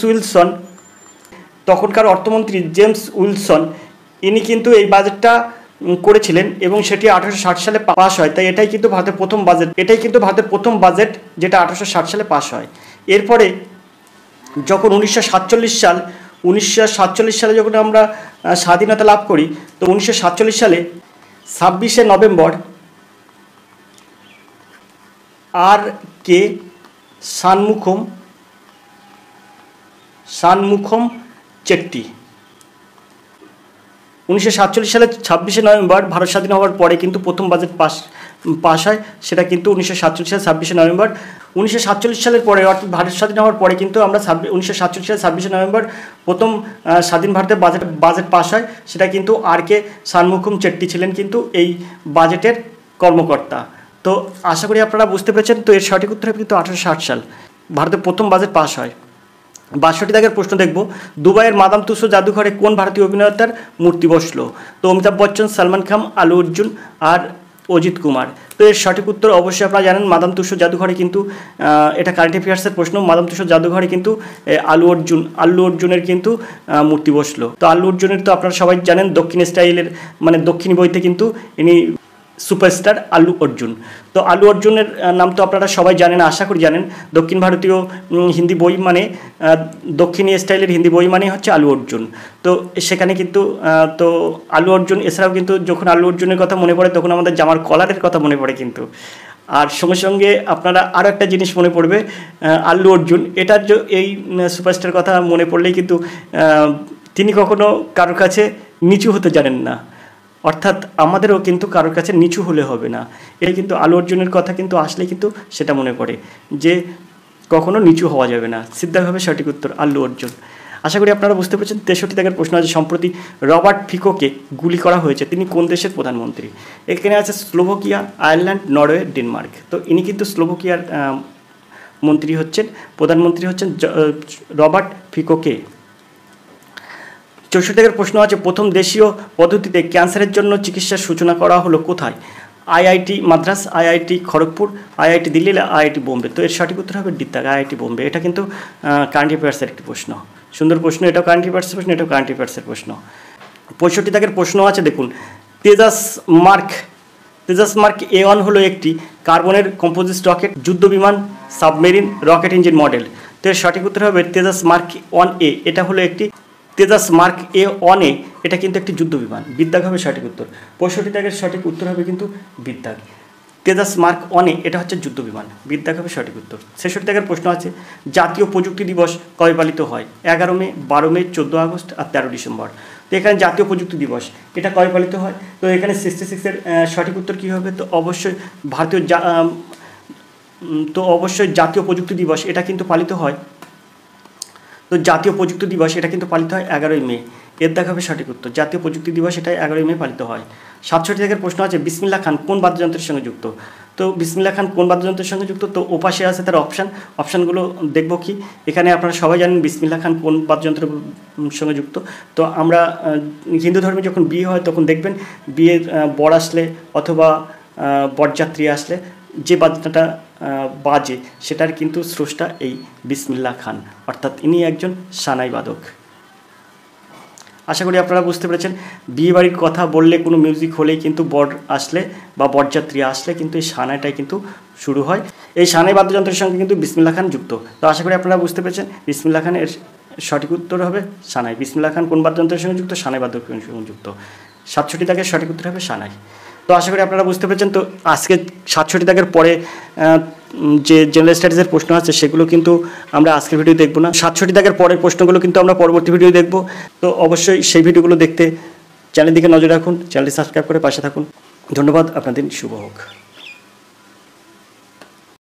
উইলসন, তখনকার অর্থমন্ত্রী জেমস উইলসন, ইনি কিন্তু এই বাজেটটা করেছিলেন এবং সেটি 1860 সালে পাস হয়। তাই এটাই কিন্তু ভারতের প্রথম বাজেট যেটা 1860 সালে পাস হয়। এরপরে যখন 1947 সালে যখন আমরা স্বাধীনতা লাভ করি, তো 1947 সালে 26শে নভেম্বর আর.কে. শানমুখম চেট্টি, 1947 সালে 26শে নভেম্বর ভারত স্বাধীন হওয়ার পরে কিন্তু প্রথম বাজেট পাস হয়। সেটা কিন্তু 1947 সালে 26শে নভেম্বর। 1947 সালের পরে, অর্থাৎ ভারত স্বাধীন হওয়ার পরে কিন্তু আমরা 1947 সালে 26শে নভেম্বর প্রথম স্বাধীন ভারতের বাজেট পাস হয়। সেটা কিন্তু আর.কে. শানমুখম চেট্টি ছিলেন কিন্তু এই বাজেটের কর্মকর্তা। তো আশা করি আপনারা বুঝতে পেরেছেন। তো এর সঠিক উত্তর হবে কিন্তু 1860 সাল ভারতের প্রথম বাজেট পাস হয়। 62 দাগের প্রশ্ন দেখব, দুবাইয়ের মাদাম তুসো জাদুঘরে কোন ভারতীয় অভিনেতার মূর্তি বসলো? তো অমিতাভ বচ্চন, সালমান খান, আলু অর্জুন আর অজিত কুমার। তো এর সঠিক উত্তর অবশ্যই আপনারা জানেন মাদাম তুসো জাদুঘরে কিন্তু এটা কারেন্ট অ্যাফেয়ার্সের প্রশ্ন। মাদাম তুসো জাদুঘরে কিন্তু আল্লু অর্জুনের কিন্তু মূর্তি বসলো। তো আল্লু অর্জুনের তো আপনারা সবাই জানেন দক্ষিণ স্টাইলের মানে দক্ষিণী বইতে কিন্তু ইনি সুপারস্টার আল্লু অর্জুন। তো আল্লু অর্জুনের নাম তো আপনারা সবাই জানেন, আশা করি জানেন। দক্ষিণ ভারতীয় হিন্দি বই মানে দক্ষিণী স্টাইলের হিন্দি বই মানে হচ্ছে আল্লু অর্জুন। তো সেখানে কিন্তু তো আল্লু অর্জুন এছাড়াও কিন্তু যখন আল্লু অর্জুনের কথা মনে পড়ে তখন আমাদের জামার কলারের কথা মনে পড়ে কিন্তু। আর সঙ্গে সঙ্গে আপনারা আরও একটা জিনিস মনে পড়বে, আল্লু অর্জুন এটার এই সুপারস্টার কথা মনে পড়লেই কিন্তু তিনি কখনো কারোর কাছে নিচু হতে জানেন না, অর্থাৎ আমাদেরও কিন্তু কারোর কাছে নিচু হলে হবে না। এটা কিন্তু আল্লু অর্জুনের কথা কিন্তু আসলে কিন্তু সেটা মনে পড়ে যে কখনো নিচু হওয়া যাবে না। সিদ্ধাভাবে সঠিক উত্তর আল্লু অর্জুন। আশা করি আপনারা বুঝতে পেরেছেন। 63 দাগের প্রশ্ন আছে, সম্প্রতি রবার্ট ফিকোকে গুলি করা হয়েছে, তিনি কোন দেশের প্রধানমন্ত্রী? এখানে আছে স্লোভাকিয়া, আয়ারল্যান্ড, নরওয়ে, ডেনমার্ক। তো ইনি কিন্তু স্লোভাকিয়ার মন্ত্রী হচ্ছেন, প্রধানমন্ত্রী হচ্ছেন রবার্ট ফিকোকে। 64 দাগের প্রশ্ন আছে, প্রথম দেশীয় পদ্ধতিতে ক্যান্সারের জন্য চিকিৎসার সূচনা করা হলো কোথায়? IIT Madras, IIT Kharagpur, IIT Delhi, IIT Bombay. তো এর সঠিক উত্তর হবে ডি দাগ, আইআইটি বোম্বে। এটা কিন্তু কারেন্ট অ্যাফেয়ার্সের একটি প্রশ্ন, সুন্দর প্রশ্ন। এটাও কারেন্ট অ্যাফেয়ার্সের প্রশ্ন, এটাও কারেন্ট অ্যাফেয়ার্সের প্রশ্ন। 65 দাগের প্রশ্ন আছে দেখুন, তেজাস মার্ক A1 হলো একটি কার্বনের কম্পোজিট রকেট, যুদ্ধ বিমান, সাবমেরিন, রকেট ইঞ্জিন মডেল। তো এর সঠিক উত্তর হবে তেজাস মার্ক 1A। এটা হলো একটি তেজাস মার্ক A1A, এটা কিন্তু একটি যুদ্ধ বিমান। বিদ্যাগ হবে সঠিক উত্তর। 65 দাগের সঠিক উত্তর হবে কিন্তু বিদ্যাগ। তেজাস মার্ক 1A এটা হচ্ছে যুদ্ধ বিমান, বিদ্যাগ হবে সঠিক উত্তর। 66 দাগের প্রশ্ন আছে, জাতীয় প্রযুক্তি দিবস কবে পালিত হয়? 11 মে, 12 মে, 14 আগস্ট আর 13 ডিসেম্বর। তো এখানে জাতীয় প্রযুক্তি দিবস এটা কবে পালিত হয়? তো এখানে 66-এর সঠিক উত্তর কী হবে? তো অবশ্যই জাতীয় প্রযুক্তি দিবস এটা কিন্তু পালিত হয়, তো জাতীয় প্রযুক্তি দিবস এটা কিন্তু পালিত হয় 11ই মে। এর দেখাবে সঠিক উত্তর, জাতীয় প্রযুক্তি দিবস এটা 11ই মে পালিত হয়। 67 দাগের প্রশ্ন আছে, বিসমিল্লাহ খান কোন বাদ্যযন্ত্রের সঙ্গে যুক্ত? তো বিসমিল্লাহ খান কোন বাদ্যযন্ত্রের সঙ্গে যুক্ত? তো ওপাশে আছে তার অপশানগুলো দেখব কি। এখানে আপনারা সবাই জানেন বিসমিল্লাহ খান কোন বাদ্যযন্ত্রের সঙ্গে যুক্ত। তো আমরা হিন্দু ধর্মে যখন বিয়ে হয় তখন দেখবেন বিয়ের বর আসলে অথবা বরযাত্রী আসলে যে বাদ্যটা বাজে সেটার কিন্তু স্রষ্টা এই বিসমিল্লাহ খান, অর্থাৎ ইনি একজন সানাই বাদক। আশা করি আপনারা বুঝতে পেরেছেন। বিয়েবাড়ির কথা বললে কোনো মিউজিক হলেই কিন্তু বর আসলে বা বরযাত্রী আসলে কিন্তু এই সানাইটাই কিন্তু শুরু হয়। এই সানাই বাদ্যযন্ত্রের সঙ্গে কিন্তু বিসমিল্লাহ খান যুক্ত। তো আশা করি আপনারা বুঝতে পেরেছেন বিসমিল্লাহ খান এর সঠিক উত্তর হবে সানাই। বিসমিল্লাহ খান কোন বাদ্যযন্ত্রের সঙ্গে যুক্ত? সানাই বাদ্যযন্ত্রের সঙ্গে যুক্ত। 67 দাগের সঠিক উত্তর হবে সানাই। তো আশা করি আপনারা বুঝতে পেরেছেন। তো আজকে 67 দাগের পরে যে জেনারেল স্টাডিজের প্রশ্ন আছে সেগুলো কিন্তু আমরা আজকের ভিডিও দেখব না। 67 দাগের পরের প্রশ্নগুলো কিন্তু আমরা পরবর্তী ভিডিও দেখব। তো অবশ্যই সেই ভিডিওগুলো দেখতে চ্যানেলের দিকে নজর রাখুন, চ্যানেলটি সাবস্ক্রাইব করে পাশে থাকুন। ধন্যবাদ, আপনাদের দিন শুভ হোক।